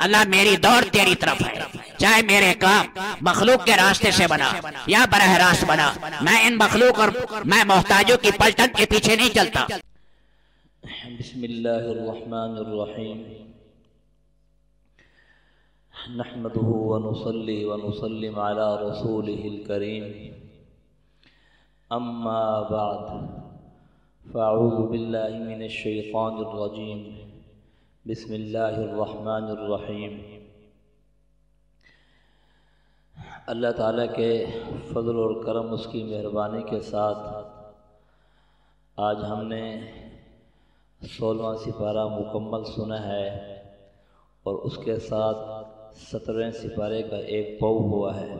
اللہ میری دوڑ تیری طرف ہے، چاہے میرے کام مخلوق کے راستے سے بنا یا براہ راست بنا، میں ان مخلوق اور میں محتاجوں کی پلٹن کے پیچھے نہیں چلتا۔ بسم اللہ الرحمن الرحیم، نحمده ونصلي ونسلم على رسوله الكريم، اما بعد فاعوذ باللہ من الشیطان الرجیم، بسم اللہ الرحمن الرحیم۔ اللہ تعالیٰ کے فضل اور کرم، اس کی مہربانی کے ساتھ آج ہم نے 16واں سپارہ مکمل سنا ہے، اور اس کے ساتھ 17ویں سپارے کا ایک پاؤ ہوا ہے۔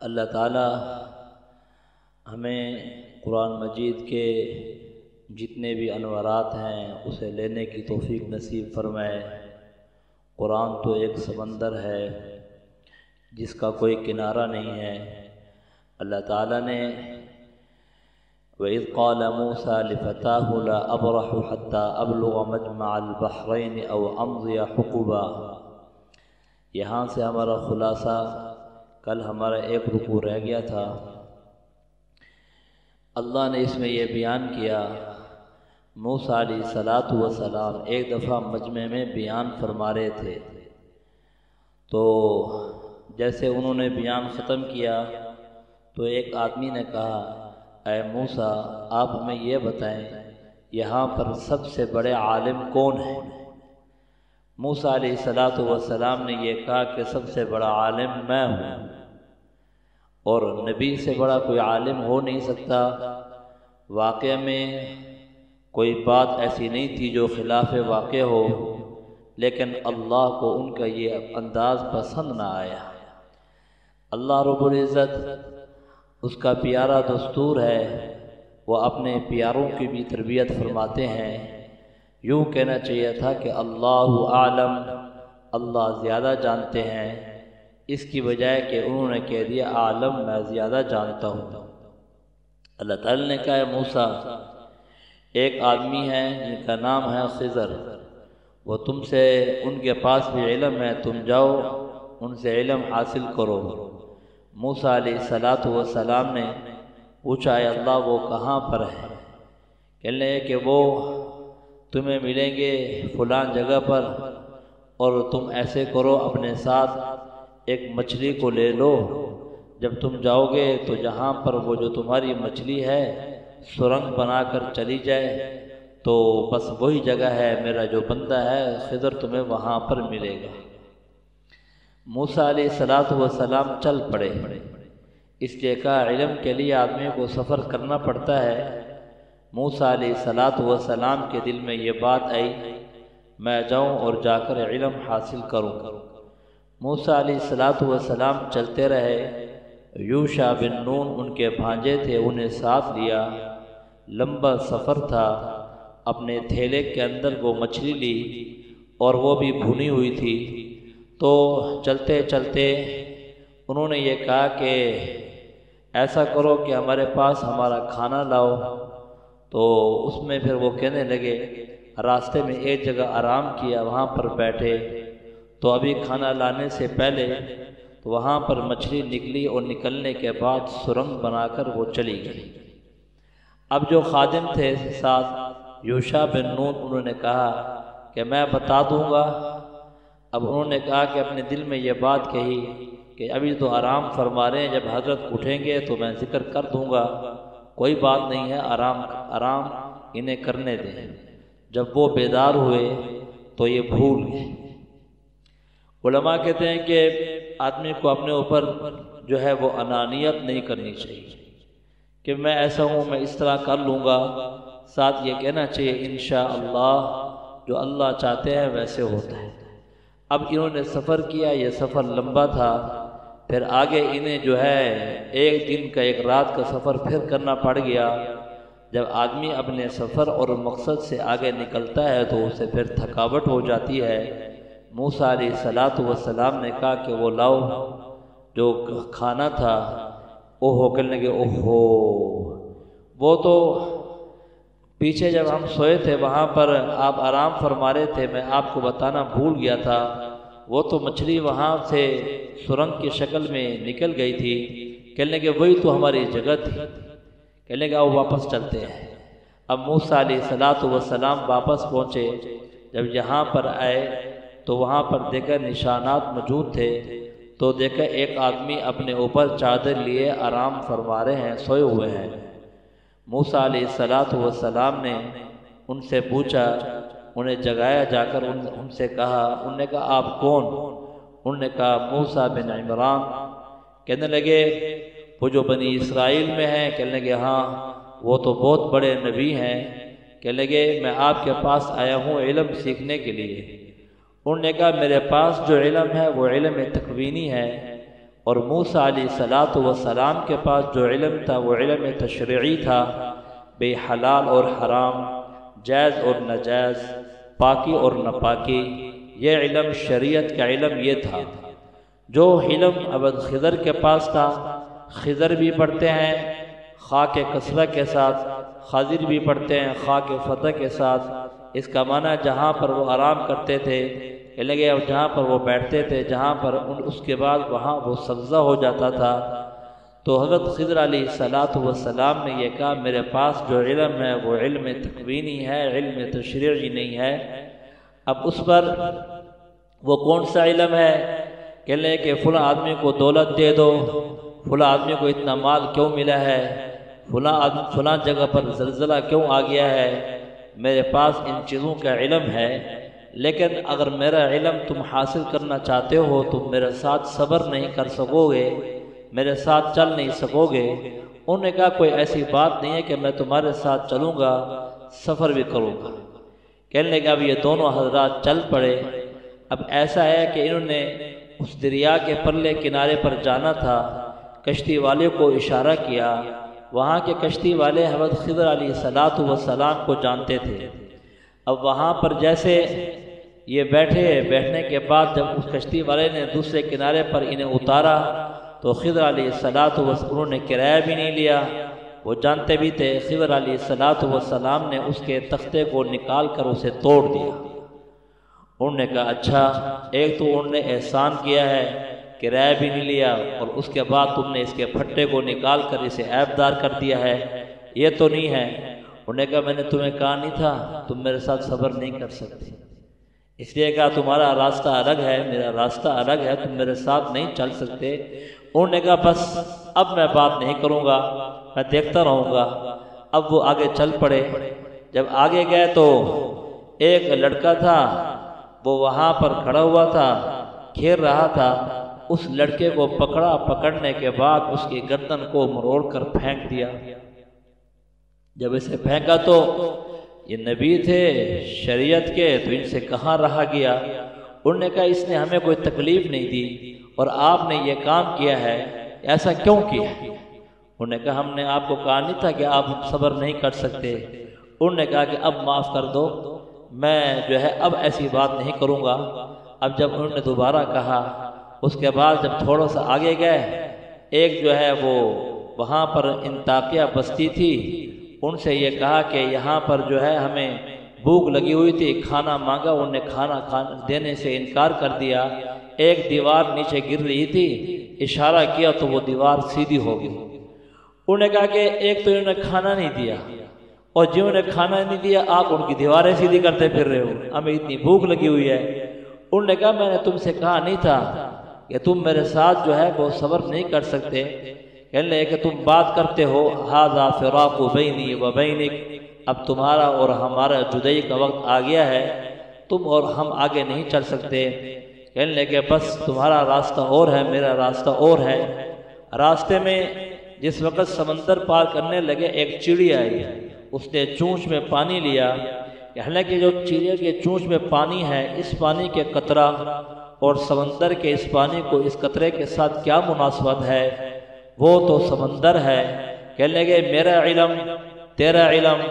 اللہ تعالیٰ ہمیں قرآن مجید کے جتنے بھی انوارات ہیں اسے لینے کی توفیق نصیب فرمائے۔ قرآن تو ایک سمندر ہے جس کا کوئی کنارہ نہیں ہے۔ اللہ تعالیٰ نے وَإِذْ قَالَ مُوسَى لِفَتَاهُ لَا أَبْرَحُ حَتَّى أَبْلُغَ مَجْمَعَ الْبَحْرَيْنِ أَوْ أَمْضِيَ حُقُبًا، یہاں سے ہمارا خلاصہ، کل ہمارا ایک رکوع رہ گیا تھا۔ اللہ نے اس میں یہ بیان کیا، موسیٰ علیہ السلام ایک دفعہ مجمع میں بیان فرما رہے تھے، تو جیسے انہوں نے بیان ختم کیا تو ایک آدمی نے کہا، اے موسیٰ آپ ہمیں یہ بتائیں یہاں پر سب سے بڑے عالم کون ہیں؟ موسیٰ علیہ السلام نے یہ کہا کہ سب سے بڑا عالم میں ہوں، اور نبی سے بڑا کوئی عالم ہو نہیں سکتا۔ واقعہ میں کوئی بات ایسی نہیں تھی جو خلاف واقع ہو، لیکن اللہ کو ان کا یہ انداز پسند نہ آیا۔ اللہ رب العزت، اس کا پیارا دستور ہے، وہ اپنے پیاروں کی بھی تربیت فرماتے ہیں۔ یوں کہنا چاہیے تھا کہ اللہ عالم، اللہ زیادہ جانتے ہیں، اس کی بجائے کہ انہوں نے کہہ دیا عالم میں زیادہ جانتا ہوں۔ اللہ تعالیٰ نے کہا، موسیٰ ایک آدمی ہے جن کا نام ہے خضر، وہ تم سے، ان کے پاس بھی علم ہے، تم جاؤ ان سے علم حاصل کرو۔ موسیٰ علیہ السلام نے پوچھا، اے اللہ وہ کہاں پر ہے؟ کہنے لگے کہ وہ تمہیں ملیں گے فلان جگہ پر، اور تم ایسے کرو اپنے ساتھ ایک مچھلی کو لے لو، جب تم جاؤ گے تو جہاں پر وہ جو تمہاری مچھلی ہے سرنگ بنا کر چلی جائے تو بس وہی جگہ ہے، میرا جو بندہ ہے خضر تمہیں وہاں پر ملے گا۔ موسیٰ علیہ السلام چل پڑے، اس لیے کہا علم کے لیے آدمی کو سفر کرنا پڑتا ہے۔ موسیٰ علیہ السلام کے دل میں یہ بات آئی، میں جاؤں اور جا کر علم حاصل کروں۔ موسیٰ علیہ السلام چلتے رہے۔ یوشع بن نون ان کے بھانجے تھے، انہیں ساتھ لیا، لمبا سفر تھا، اپنے تھیلے کے اندر وہ مچھلی لی اور وہ بھی بھنی ہوئی تھی۔ تو چلتے چلتے انہوں نے یہ کہا کہ ایسا کرو کہ ہمارے پاس ہمارا کھانا لاؤ۔ تو اس میں پھر وہ کہنے لگے، راستے میں ایک جگہ آرام کیا، وہاں پر بیٹھے، تو ابھی کھانا لانے سے پہلے تو وہاں پر مچھلی نکلی، اور نکلنے کے بعد سرنگ بنا کر وہ چلی گئی۔ اب جو خادم تھے ساتھ یوشع بن نون، انہوں نے کہا کہ میں بتا دوں گا۔ اب انہوں نے کہا کہ اپنے دل میں یہ بات کہی کہ ابھی تو آرام فرما رہے ہیں، جب حضرت اٹھیں گے تو میں ذکر کر دوں گا، کوئی بات نہیں ہے، آرام انہیں کرنے دیں۔ جب وہ بیدار ہوئے تو یہ بھول گئے۔ علماء کہتے ہیں کہ آدمی کو اپنے اوپر جو ہے وہ انانیت نہیں کرنی چاہیے کہ میں ایسا ہوں، میں اس طرح کر لوں گا، ساتھ یہ کہنا چاہیے انشاءاللہ جو اللہ چاہتے ہیں ویسے ہوتا ہے۔ اب انہوں نے سفر کیا، یہ سفر لمبا تھا، پھر آگے انہیں جو ہے ایک دن کا ایک رات کا سفر پھر کرنا پڑ گیا۔ جب آدمی اپنے سفر اور مقصد سے آگے نکلتا ہے تو اسے پھر تھکاوٹ ہو جاتی ہے۔ موسیٰ علیہ السلام نے کہا کہ وہ لاؤ جو کھانا تھا، کہنے لگے اوہو وہ تو پیچھے جب ہم سوئے تھے وہاں پر آپ آرام فرما رہے تھے، میں آپ کو بتانا بھول گیا تھا، وہ تو مچھلی وہاں سے سرنگ کی شکل میں نکل گئی تھی۔ کہنے لگے وہی تو ہماری جگہ تھی۔ کہنے لگے آؤ واپس چلتے ہیں۔ اب موسیٰ علیہ السلام واپس پہنچے، جب یہاں پر آئے تو وہاں پر دیکھا نشانات موجود تھے، تو دیکھا ایک آدمی اپنے اوپر چادر لیے آرام فرما رہے ہیں، سوئے ہوئے ہیں۔ موسیٰ علیہ السلام نے ان سے پوچھا، انہیں جگایا، جا کر ان سے کہا، انہوں نے کہا آپ کون؟ انہوں نے کہا موسیٰ بن عمران۔ کہنے لگے وہ جو بنی اسرائیل میں ہیں؟ کہنے لگے ہاں، وہ تو بہت بڑے نبی ہیں۔ کہنے لگے میں آپ کے پاس آیا ہوں علم سیکھنے کے لیے۔ انہوں نے کہا میرے پاس جو علم ہے وہ علم تکوینی ہے، اور موسیٰ علیہ السلام کے پاس جو علم تھا وہ علم تشریعی تھا، بے حلال اور حرام، جائز اور ناجائز، پاکی اور ناپاکی، یہ علم شریعت کا علم یہ تھا۔ جو علم ابد خضر کے پاس تھا، خضر بھی پڑھتے ہیں خاک کسرہ کے ساتھ، خضر بھی پڑھتے ہیں خاک فتح کے ساتھ۔ اس کا معنی جہاں پر وہ آرام کرتے تھے، لگے جہاں پر وہ بیٹھتے تھے، جہاں پر اس کے بعد وہاں وہ سبزہ ہو جاتا تھا۔ تو حضرت خضر علیہ السلام نے یہ کہا میرے پاس جو علم ہے وہ علم تکوینی ہے، علم تشریعی نہیں ہے۔ اب اس پر وہ کون سا علم ہے؟ کہنے لگے کہ فلاں آدمی کو دولت دے دو، فلاں آدمی کو اتنا مال کیوں ملا ہے، فلاں جگہ پر زلزلہ کیوں آ گیا ہے۔ میرے پاس ان چیزوں کا علم ہے، لیکن اگر میرا علم تم حاصل کرنا چاہتے ہو تو میرے ساتھ صبر نہیں کر سکو گے، میرے ساتھ چل نہیں سکو گے۔ انہوں نے کہا کوئی ایسی بات نہیں ہے کہ میں تمہارے ساتھ چلوں گا، سفر بھی کروں گا۔ کہنے لگا اب یہ دونوں حضرات چل پڑے۔ اب ایسا ہے کہ انہوں نے اس دریا کے پرلے کنارے پر جانا تھا، کشتی والے کو اشارہ کیا۔ وہاں کے کشتی والے حضرت خضر علیہ السلام کو جانتے تھے۔ اب وہاں پر جیسے یہ بیٹھنے کے بعد جب اس کشتی والے نے دوسرے کنارے پر انہیں اتارا تو خضر علیہ انہوں نے کرایہ بھی نہیں لیا، وہ جانتے بھی تھے۔ خضر علیہ السلام نے اس کے تختے کو نکال کر اسے توڑ دیا۔ انہوں نے کہا اچھا، ایک تو انہوں نے احسان کیا ہے، کرایہ بھی نہیں لیا، اور اس کے بعد تم نے اس کے پھٹے کو نکال کر اسے عیب دار کر دیا ہے، یہ تو نہیں ہے۔ انہوں نے کہا میں نے تمہیں کہا نہیں تھا تم میرے ساتھ صبر نہیں کر سکتے، اس لیے کہا تمہارا راستہ الگ ہے، میرا راستہ الگ ہے، تم میرے ساتھ نہیں چل سکتے۔ انہوں نے کہا بس اب میں بات نہیں کروں گا، میں دیکھتا رہوں گا۔ اب وہ آگے چل پڑے۔ جب آگے گئے تو ایک لڑکا تھا، وہ وہاں پر کھڑا ہوا تھا، کھیل رہا تھا۔ اس لڑکے کو پکڑا، پکڑنے کے بعد اس کی گردن کو مروڑ کر پھینک دیا۔ جب اسے پھینکا تو یہ نبی تھے شریعت کے، تو ان سے کہاں رہا گیا۔ انہوں نے کہا اس نے ہمیں کوئی تکلیف نہیں دی اور آپ نے یہ کام کیا ہے، ایسا کیوں کیا؟ انہوں نے کہا ہم نے آپ کو کہا نہیں تھا کہ آپ صبر نہیں کر سکتے۔ انہوں نے کہا کہ اب معاف کر دو، میں جو ہے اب ایسی بات نہیں کروں گا۔ اب جب انہوں نے دوبارہ کہا، اس کے بعد جب تھوڑا سا آگے گئے، ایک جو ہے وہ وہاں پر انطاکیہ بستی تھی، ان سے یہ کہا کہ یہاں پر جو ہے ہمیں بھوک لگی ہوئی تھی، کھانا مانگا، انہوں نے کھانا دینے سے انکار کر دیا۔ ایک دیوار نیچے گر رہی تھی، اشارہ کیا تو وہ دیوار سیدھی ہو گئی۔ انہوں نے کہا کہ ایک تو انہوں نے کھانا نہیں دیا، اور جنہوں نے کھانا نہیں دیا آپ ان کی دیواریں سیدھی کرتے پھر رہے ہو، ہمیں اتنی بھوک لگی ہوئی ہے۔ انہوں نے کہا میں نے تم سے کہا نہیں تھا کہ تم میرے ساتھ جو ہے وہ صبر نہیں کر سکتے؟ کہنے لگے کہ تم بات کرتے ہو ھذا فراق بینی و بینک، اب تمہارا اور ہمارا جدائی کا وقت آ گیا ہے، تم اور ہم آگے نہیں چل سکتے۔ کہنے لگے بس تمہارا راستہ اور ہے، میرا راستہ اور ہے۔ راستے میں جس وقت سمندر پار کرنے لگے ایک چڑی آئی، اس نے چونچ میں پانی لیا۔ حالانکہ جو چڑیا کے چونچ میں پانی ہے، اس پانی کے قطرہ اور سمندر کے اس پانی کو اس قطرے کے ساتھ کیا مناسبت ہے؟ وہ تو سمندر ہے۔ کہنے لگے میرا علم تیرا علم،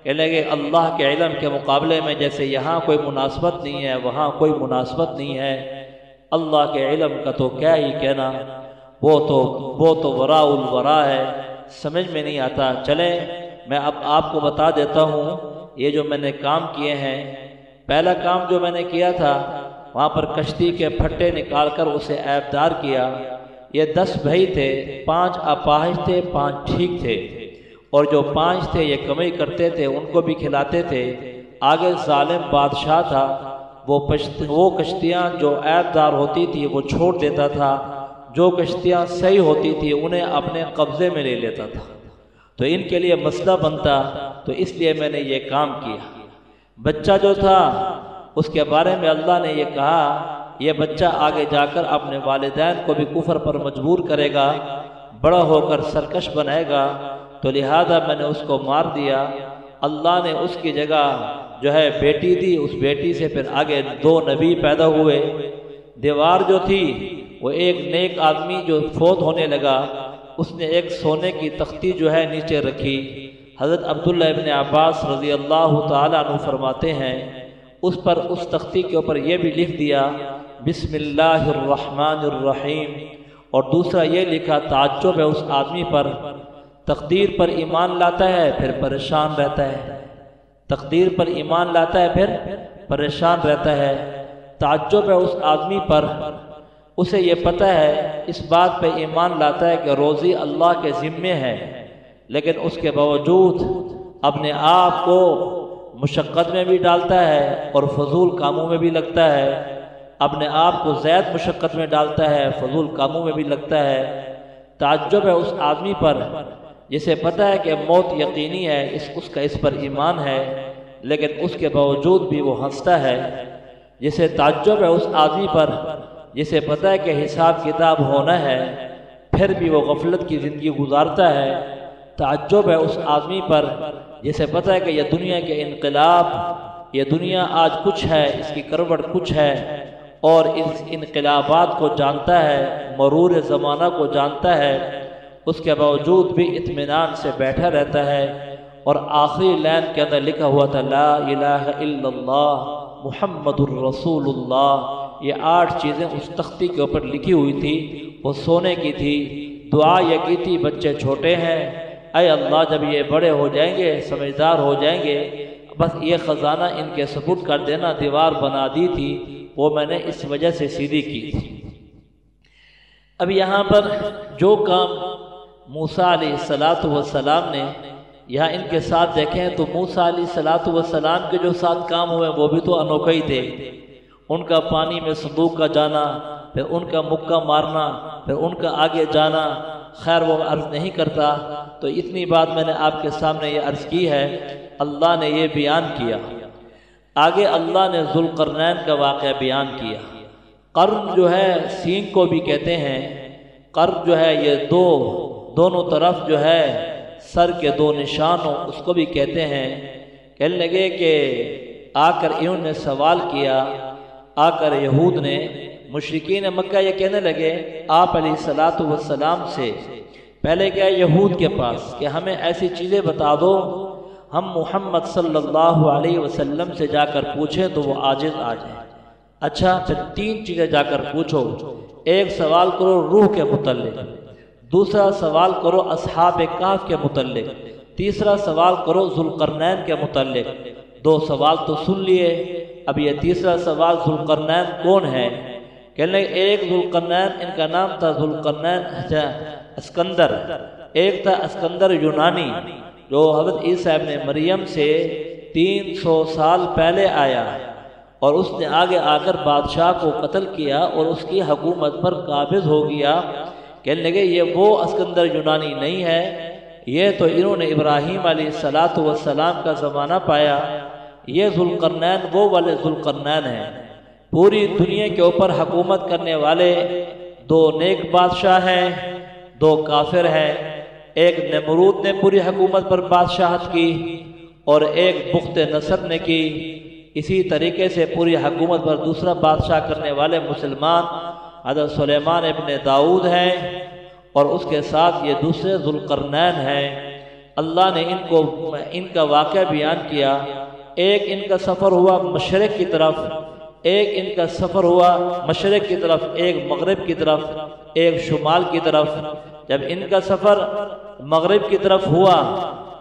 کہنے لگے اللہ کے علم کے مقابلے میں جیسے یہاں کوئی مناسبت نہیں ہے وہاں کوئی مناسبت نہیں ہے، اللہ کے علم کا تو کیا ہی کہنا، وہ تو وراء الورا ہے، سمجھ میں نہیں آتا۔ چلیں میں اب آپ کو بتا دیتا ہوں یہ جو میں نے کام کیے ہیں۔ پہلا کام جو میں نے کیا تھا، وہاں پر کشتی کے پھٹے نکال کر اسے عیبدار کیا۔ یہ 10 بھائی تھے، 5 اپاہج تھے، 5 ٹھیک تھے، اور جو 5 تھے یہ کمائی کرتے تھے، ان کو بھی کھلاتے تھے۔ آگے ظالم بادشاہ تھا، وہ کشتیاں جو عیبدار ہوتی تھی وہ چھوڑ دیتا تھا، جو کشتیاں صحیح ہوتی تھی انہیں اپنے قبضے میں لے لیتا تھا، تو ان کے لیے مسئلہ بنتا، تو اس لیے میں نے یہ کام کیا۔ بچہ جو تھا اس کے بارے میں اللہ نے یہ کہا، یہ بچہ آگے جا کر اپنے والدین کو بھی کفر پر مجبور کرے گا، بڑا ہو کر سرکش بنائے گا، تو لہذا میں نے اس کو مار دیا۔ اللہ نے اس کی جگہ جو ہے بیٹی دی، اس بیٹی سے پھر آگے 2 نبی پیدا ہوئے۔ دیوار جو تھی وہ ایک نیک آدمی جو فوت ہونے لگا، اس نے ایک سونے کی تختی جو ہے نیچے رکھی۔ حضرت عبداللہ ابن عباس رضی اللہ تعالیٰ عنہ فرماتے ہیں، اس تختی کے اوپر یہ بھی لکھ دیا بسم اللہ الرحمن الرحیم، اور دوسرا یہ لکھا تعجب ہے اس آدمی پر، تقدیر پر ایمان لاتا ہے پھر پریشان رہتا ہے، تقدیر پر ایمان لاتا ہے پھر پریشان رہتا ہے۔ تعجب ہے اس آدمی پر، اسے یہ پتہ ہے، اس بات پہ ایمان لاتا ہے کہ روزی اللہ کے ذمے ہے، لیکن اس کے باوجود اپنے آپ کو مشقت میں بھی ڈالتا ہے اور فضول کاموں میں بھی لگتا ہے، اپنے آپ کو زیادہ مشقت میں ڈالتا ہے، فضول کاموں میں بھی لگتا ہے۔ تعجب ہے اس آدمی پر جسے پتہ ہے کہ موت یقینی ہے، اس کا اس پر ایمان ہے، لیکن اس کے باوجود بھی وہ ہنستا ہے۔ جسے تعجب ہے اس آدمی پر جسے پتہ ہے کہ حساب کتاب ہونا ہے، پھر بھی وہ غفلت کی زندگی گزارتا ہے۔ تعجب ہے اس آدمی پر جسے پتہ ہے کہ یہ دنیا کے انقلاب، یہ دنیا آج کچھ ہے، اس کی کروٹ کچھ ہے، اور اس انقلابات کو جانتا ہے، مرور زمانہ کو جانتا ہے، اس کے باوجود بھی اطمینان سے بیٹھا رہتا ہے۔ اور آخری لائن کے اندر لکھا ہوا تھا لا الہ الا اللہ محمد الرسول اللہ، یہ 8 چیزیں اس تختی کے اوپر لکھی ہوئی تھی، وہ سونے کی تھی۔ دعا یہ کی تھی بچے چھوٹے ہیں، اے اللہ جب یہ بڑے ہو جائیں گے، سمجھدار ہو جائیں گے، بس یہ خزانہ ان کے سپرد کر دینا۔ دیوار بنا دی تھی وہ میں نے اس وجہ سے سیدھی کی تھی۔ اب یہاں پر جو کام موسیٰ علیہ السلام نے یہاں ان کے ساتھ دیکھیں، تو موسیٰ علیہ السلام کے جو ساتھ کام ہوئے وہ بھی تو انوکھے ہی تھے۔ ان کا پانی میں صندوق کا جانا، پھر ان کا مکہ مارنا، پھر ان کا آگے جانا، خیر وہ عرض نہیں کرتا، تو اتنی بات میں نے آپ کے سامنے یہ عرض کی ہے۔ اللہ نے یہ بیان کیا، آگے اللہ نے ذوالقرنین کا واقعہ بیان کیا۔ قرن جو ہے سینگ کو بھی کہتے ہیں، قرن جو ہے یہ دونوں طرف جو ہے سر کے 2 نشان ہو، اس کو بھی کہتے ہیں۔ کہنے لگے کہ آ کر انہوں نے سوال کیا، آ کر یہود نے، مشرکین مکہ یہ کہنے لگے آپ علیہ السلام سے، پہلے گئے یہود کے پاس کہ ہمیں ایسی چیزیں بتا دو ہم محمد صلی اللہ علیہ وسلم سے جا کر پوچھیں تو وہ عاجز آ جائیں۔ اچھا پھر 3 چیزیں جا کر پوچھو، ایک سوال کرو روح کے متعلق، دوسرا سوال کرو اصحاب کہف کے متعلق، تیسرا سوال کرو ذوالقرنین کے متعلق۔ 2 سوال تو سن لیے، اب یہ تیسرا سوال ذوالقرنین کون ہے؟ کہنے لگے ایک ذوالقرنین، ان کا نام تھا ذوالقرنین اسکندر، ایک تھا اسکندر یونانی جو حضرت عیسیٰ ابن مریم سے 300 سال پہلے آیا، اور اس نے آگے آ کر بادشاہ کو قتل کیا اور اس کی حکومت پر قابض ہو گیا۔ کہنے لگے یہ وہ اسکندر یونانی نہیں ہے، یہ تو انہوں نے ابراہیم علیہ السلام کا زمانہ پایا، یہ ذوالقرنین وہ والے ذوالقرنین ہیں۔ پوری دنیا کے اوپر حکومت کرنے والے 2 نیک بادشاہ ہیں، 2 کافر ہیں، ایک نمرود نے پوری حکومت پر بادشاہت کی اور ایک بخت نصر نے کی۔ اسی طریقے سے پوری حکومت پر دوسرا بادشاہ کرنے والے مسلمان حضرت سلیمان ابن داؤد ہیں، اور اس کے ساتھ یہ دوسرے ذوالقرنین ہیں۔ اللہ نے ان کا واقعہ بیان کیا، ایک ان کا سفر ہوا مشرق کی طرف، ایک ان کا سفر ہوا مشرق کی طرف، ایک مغرب کی طرف، ایک شمال کی طرف۔ جب ان کا سفر مغرب کی طرف ہوا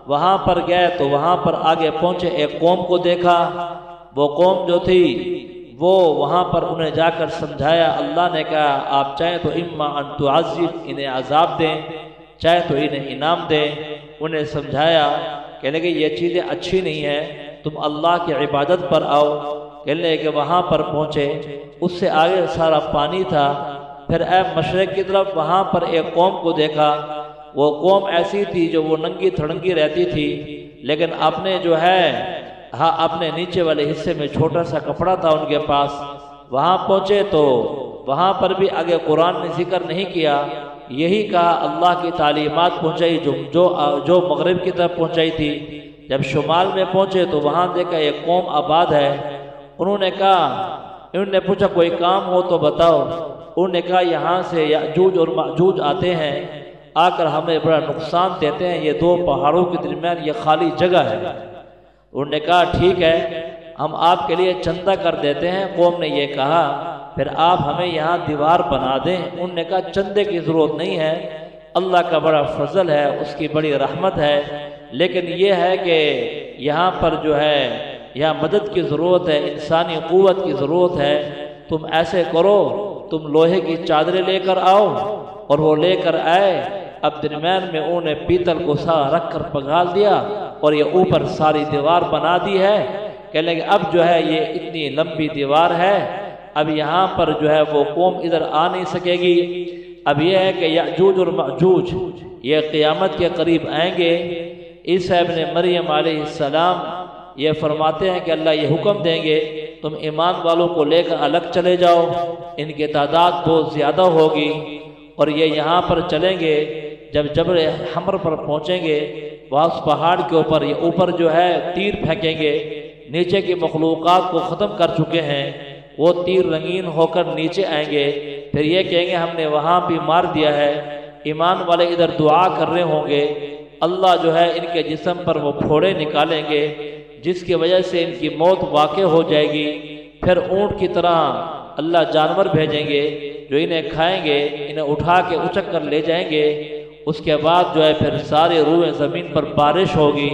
وہاں پر گئے تو وہاں پر آگے پہنچے، ایک قوم کو دیکھا، وہ قوم جو تھی وہ وہاں پر انہیں جا کر سمجھایا۔ اللہ نے کہا آپ چاہیں تو اما ان تعذب، انہیں عذاب دیں، چاہے تو انہیں انعام دیں۔ انہیں سمجھایا، کہنے کہ یہ چیزیں اچھی نہیں ہیں، تم اللہ کی عبادت پر آؤ۔ کہنے کہ وہاں پر پہنچے، اس سے آگے سارا پانی تھا۔ پھر اے مشرق کی طرف وہاں پر ایک قوم کو دیکھا، وہ قوم ایسی تھی جو وہ ننگی تھڑنگی رہتی تھی، لیکن اپنے جو ہے اپنے نیچے والے حصے میں چھوٹا سا کپڑا تھا ان کے پاس۔ وہاں پہنچے تو وہاں پر بھی آگے قرآن نے ذکر نہیں کیا، یہی کہا اللہ کی تعلیمات پہنچائی جو مغرب کی طرف پہنچائی تھی۔ جب شمال میں پہنچے تو وہاں دیکھا ایک قوم آباد ہے۔ انہوں نے پوچھا کوئی کام ہو تو بتاؤ۔ انہوں نے کہا یہاں سے یاجوج اور ماجوج آتے ہیں، آ کر ہمیں بڑا نقصان دیتے ہیں، یہ دو پہاڑوں کے درمیان یہ خالی جگہ ہے۔ انہوں نے کہا ٹھیک ہے، ہم آپ کے لیے چندہ کر دیتے ہیں۔ قوم نے یہ کہا پھر آپ ہمیں یہاں دیوار بنا دیں۔ انہوں نے کہا چندے کی ضرورت نہیں ہے، اللہ کا بڑا فضل ہے، اس کی بڑی رحمت ہے، لیکن یہ ہے کہ یہاں پر جو ہے یہاں مدد کی ضرورت ہے، انسانی قوت کی ضرورت ہے۔ تم ایسے کرو، تم لوہے کی چادریں لے کر آؤ۔ اور وہ لے کر آئے۔ اب درمیان میں انہوں نے پیتل کو رکھ کر پگھال دیا اور یہ اوپر ساری دیوار بنا دی ہے۔ کہنے لگے اب جو ہے یہ اتنی لمبی دیوار ہے، اب یہاں پر جو ہے وہ قوم ادھر آ نہیں سکے گی۔ اب یہ ہے کہ یاجوج اور ماجوج یہ قیامت کے قریب آئیں گے۔ عیسیٰ ابن مریم علیہ السلام یہ فرماتے ہیں کہ اللہ یہ حکم دیں گے تم ایمان والوں کو لے کر الگ چلے جاؤ، ان کی تعداد بہت زیادہ ہوگی، اور یہ یہاں پر چلیں گے۔ جب جبل حمر پر پہنچیں گے، وہاں اس پہاڑ کے اوپر یہ اوپر جو ہے تیر پھینکیں گے، نیچے کی مخلوقات کو ختم کر چکے ہیں، وہ تیر رنگین ہو کر نیچے آئیں گے۔ پھر یہ کہیں گے ہم نے وہاں بھی مار دیا ہے۔ ایمان والے ادھر دعا کر رہے ہوں گے، اللہ جو ہے ان کے جسم پر وہ پھوڑے نکالیں گے جس کی وجہ سے ان کی موت واقع ہو جائے گی۔ پھر اونٹ کی طرح اللہ جانور بھیجیں گے جو انہیں کھائیں گے، انہیں اٹھا کے اچک کر لے جائیں گے۔ اس کے بعد جو ہے پھر سارے روئیں زمین پر بارش ہوگی،